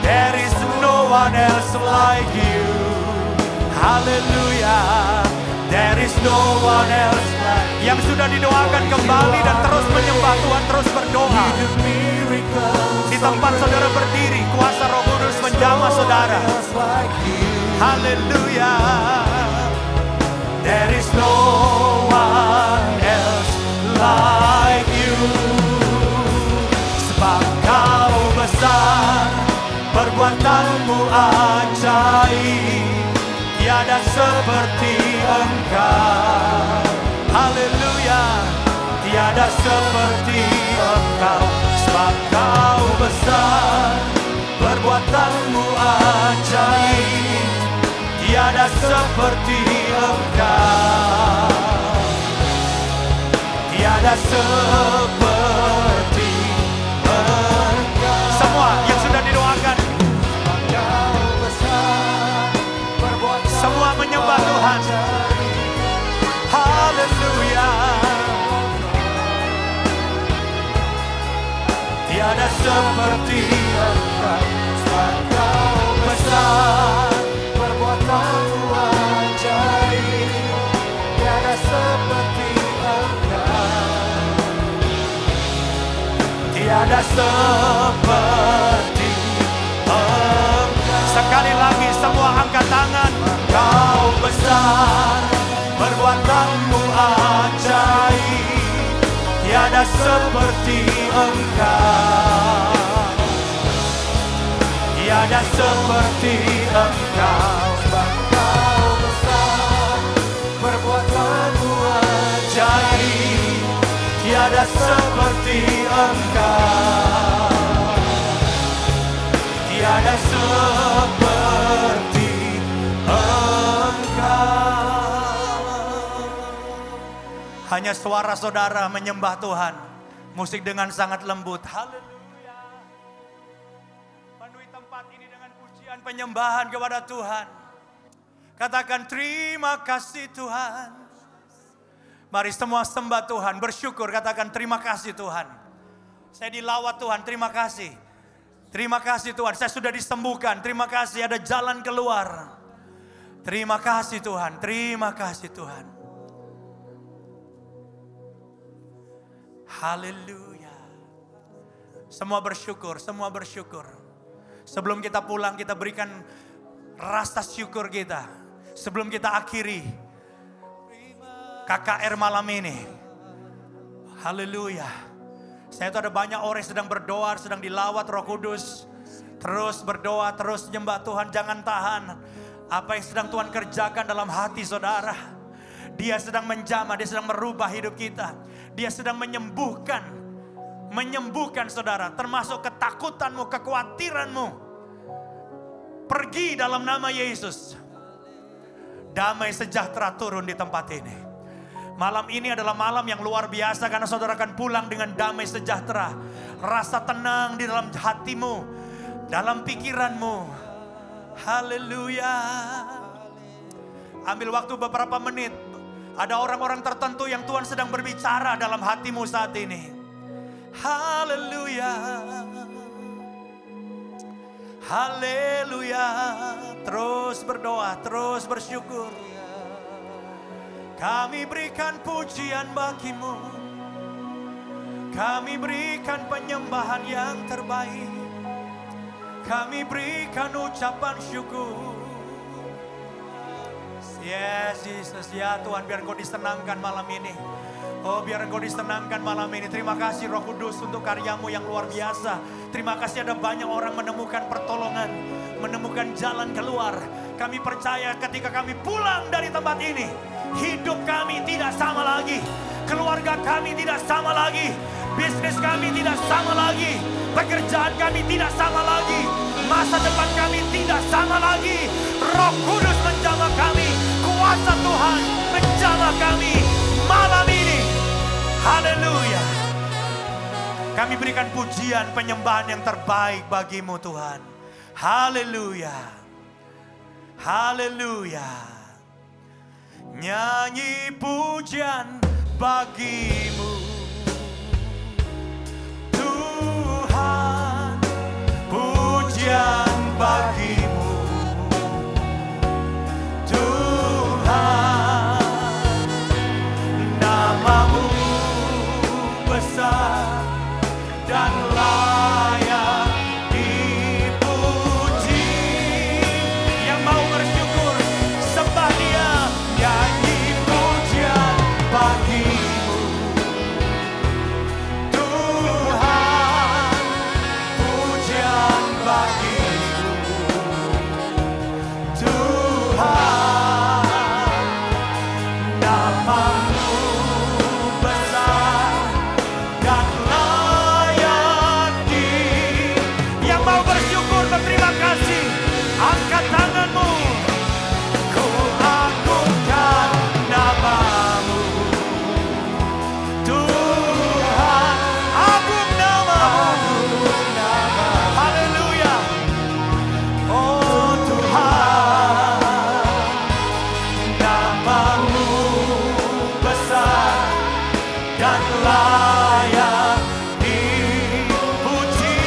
There is no one else like you. Hallelujah. There is no one else like you. Yang sudah didoakan kembali dan terus menyembah Tuhan, terus berdoa. Di tempat saudara berdiri, kuasa Roh Kudus menjamah saudara. Haleluya. There is no one else like you. Sebab Kau besar, perbuatan-Mu ajaib. Tiada seperti Engkau. Haleluya. Tiada seperti Engkau. Sebab Kau besar, perbuatan-Mu ajaib. Tiada seperti Engkau. Tiada seperti Engkau. Semua yang sudah didoakan, semua menyembah Tuhan. Haleluya. Tiada seperti Engkau. Sebab Kau besar, perbuatan-Mu ajaib. Tiada seperti Engkau. Tiada seperti Engkau. Sekali lagi semua angkat tangan. Kau besar, perbuatan-Mu ajaib. Tiada seperti Engkau. Tiada seperti Engkau. Sebab Kau besar, perbuatan-Mu ajaib. Tiada seperti Engkau. Tiada seperti hanya suara saudara menyembah Tuhan. Musik dengan sangat lembut. Haleluya. Penuhi tempat ini dengan pujian penyembahan kepada Tuhan. Katakan terima kasih Tuhan. Mari semua sembah Tuhan, bersyukur. Katakan terima kasih Tuhan. Saya dilawat Tuhan, terima kasih. Terima kasih Tuhan, saya sudah disembuhkan. Terima kasih ada jalan keluar. Terima kasih Tuhan, terima kasih Tuhan. Haleluya. Semua bersyukur, semua bersyukur. Sebelum kita pulang, kita berikan rasa syukur kita. Sebelum kita akhiri KKR malam ini. Haleluya. Saya tahu ada banyak orang yang sedang berdoa, sedang dilawat Roh Kudus. Terus berdoa, terus nyembah Tuhan, jangan tahan. Apa yang sedang Tuhan kerjakan dalam hati saudara. Dia sedang menjamah, dia sedang merubah hidup kita. Dia sedang menyembuhkan saudara. Termasuk ketakutanmu, kekhawatiranmu. Pergi dalam nama Yesus. Damai sejahtera turun di tempat ini. Malam ini adalah malam yang luar biasa karena saudara akan pulang dengan damai sejahtera. Rasa tenang di dalam hatimu, dalam pikiranmu. Haleluya. Ambil waktu beberapa menit. Ada orang-orang tertentu yang Tuhan sedang berbicara dalam hatimu saat ini. Haleluya. Haleluya. Terus berdoa, terus bersyukur. Kami berikan pujian bagi-Mu. Kami berikan penyembahan yang terbaik. Kami berikan ucapan syukur. Yes, Jesus. Ya Tuhan, biar Kau disenangkan malam ini. Oh, biar Engkau disenangkan malam ini. Terima kasih Roh Kudus untuk karyamu yang luar biasa. Terima kasih ada banyak orang menemukan pertolongan, menemukan jalan keluar. Kami percaya ketika kami pulang dari tempat ini, hidup kami tidak sama lagi. Keluarga kami tidak sama lagi. Bisnis kami tidak sama lagi. Pekerjaan kami tidak sama lagi. Masa depan kami tidak sama lagi. Roh Kudus menjamah kami. Kuasa Tuhan menjamah kami malam ini. Haleluya. Kami berikan pujian penyembahan yang terbaik bagimu Tuhan. Haleluya. Haleluya. Nyanyi pujian bagimu Tuhan. Pujian bagimu Tuhan. Namamu besar dan layak dipuji. Yang mau bersyukur sembah Dia. Nyanyi pujian bagimu Tuhan. Pujian bagimu Tuhan. Namamu besar dan layak di. Yang mau bersyukur berterima kasih, angkat tanganmu. Ku agungkan namamu Tuhan. Agung namamu. Haleluya. Oh Tuhan, namamu besar dan layak dipuji.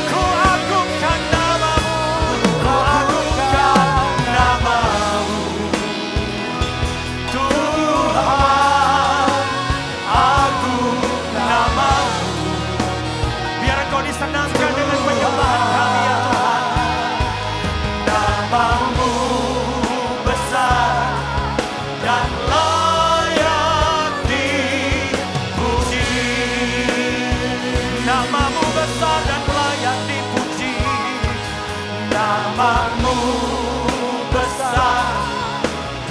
Ku agungkan namamu. Ku agungkan namamu Tuhan. Agung namamu. Biar Engkau disenangkan dengan penyembahan kami ya Tuhan. Namamu besar dan layak dipuji. Namamu besar dan layak dipuji. Namamu besar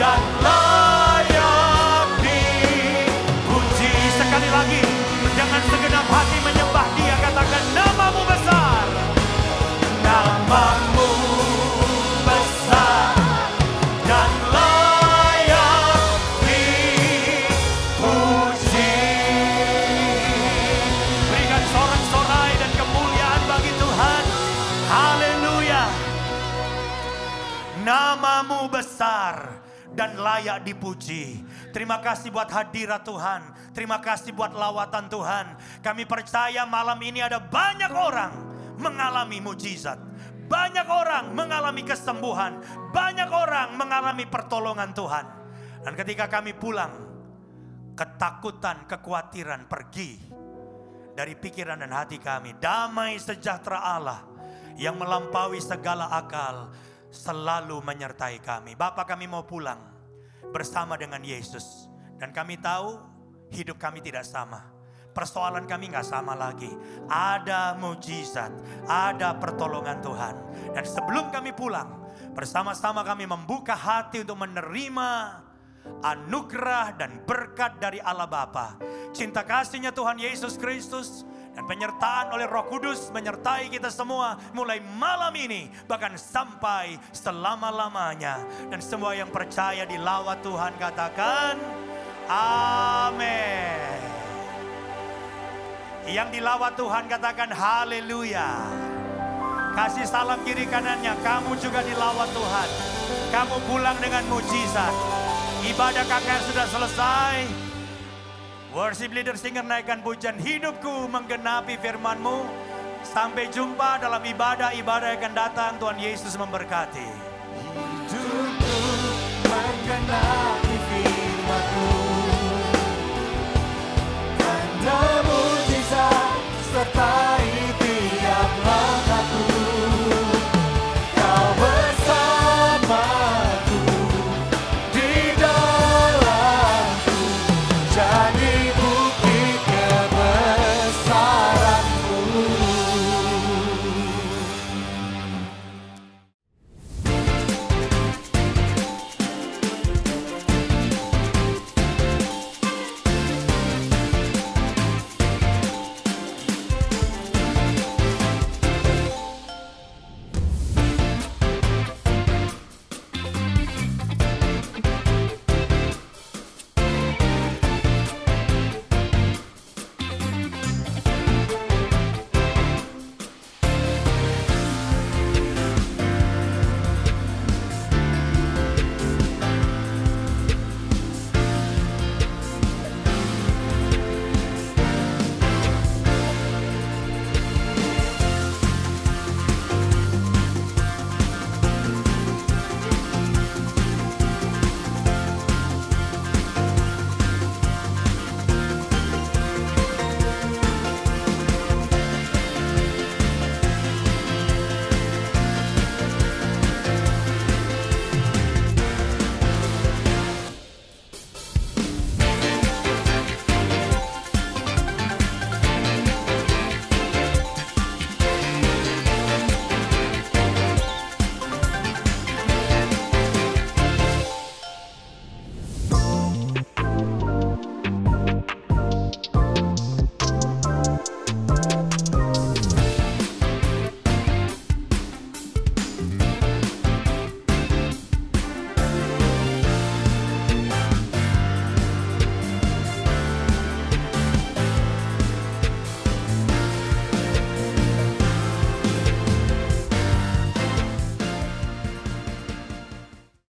dan layak dipuji. Sekali lagi, dengan segenap hati menyembah Dia, katakan namamu besar. Namamu besar dan layak dipuji. Berikan sorak-sorai dan kemuliaan bagi Tuhan. Haleluya. Namamu besar dan layak dipuji. Terima kasih buat hadirat Tuhan. Terima kasih buat lawatan Tuhan. Kami percaya malam ini ada banyak orang mengalami mujizat. Banyak orang mengalami kesembuhan. Banyak orang mengalami pertolongan Tuhan. Dan ketika kami pulang, ketakutan, kekhawatiran pergi dari pikiran dan hati kami. Damai sejahtera Allah yang melampaui segala akal selalu menyertai kami. Bapa, kami mau pulang bersama dengan Yesus. Dan kami tahu hidup kami tidak sama. Persoalan kami gak sama lagi. Ada mujizat, ada pertolongan Tuhan. Dan sebelum kami pulang, bersama-sama kami membuka hati untuk menerima anugerah dan berkat dari Allah Bapa. Cinta kasihnya Tuhan Yesus Kristus dan penyertaan oleh Roh Kudus menyertai kita semua mulai malam ini bahkan sampai selama-lamanya. Dan semua yang percaya dilawat Tuhan katakan amin. Yang dilawat Tuhan katakan haleluya. Kasih salam kiri kanannya, kamu juga dilawat Tuhan. Kamu pulang dengan mujizat. Ibadah KKR sudah selesai. Worship leader singer naikkan pujian, hidupku menggenapi firman-Mu. Sampai jumpa dalam ibadah-ibadah yang akan datang. Tuhan Yesus memberkati.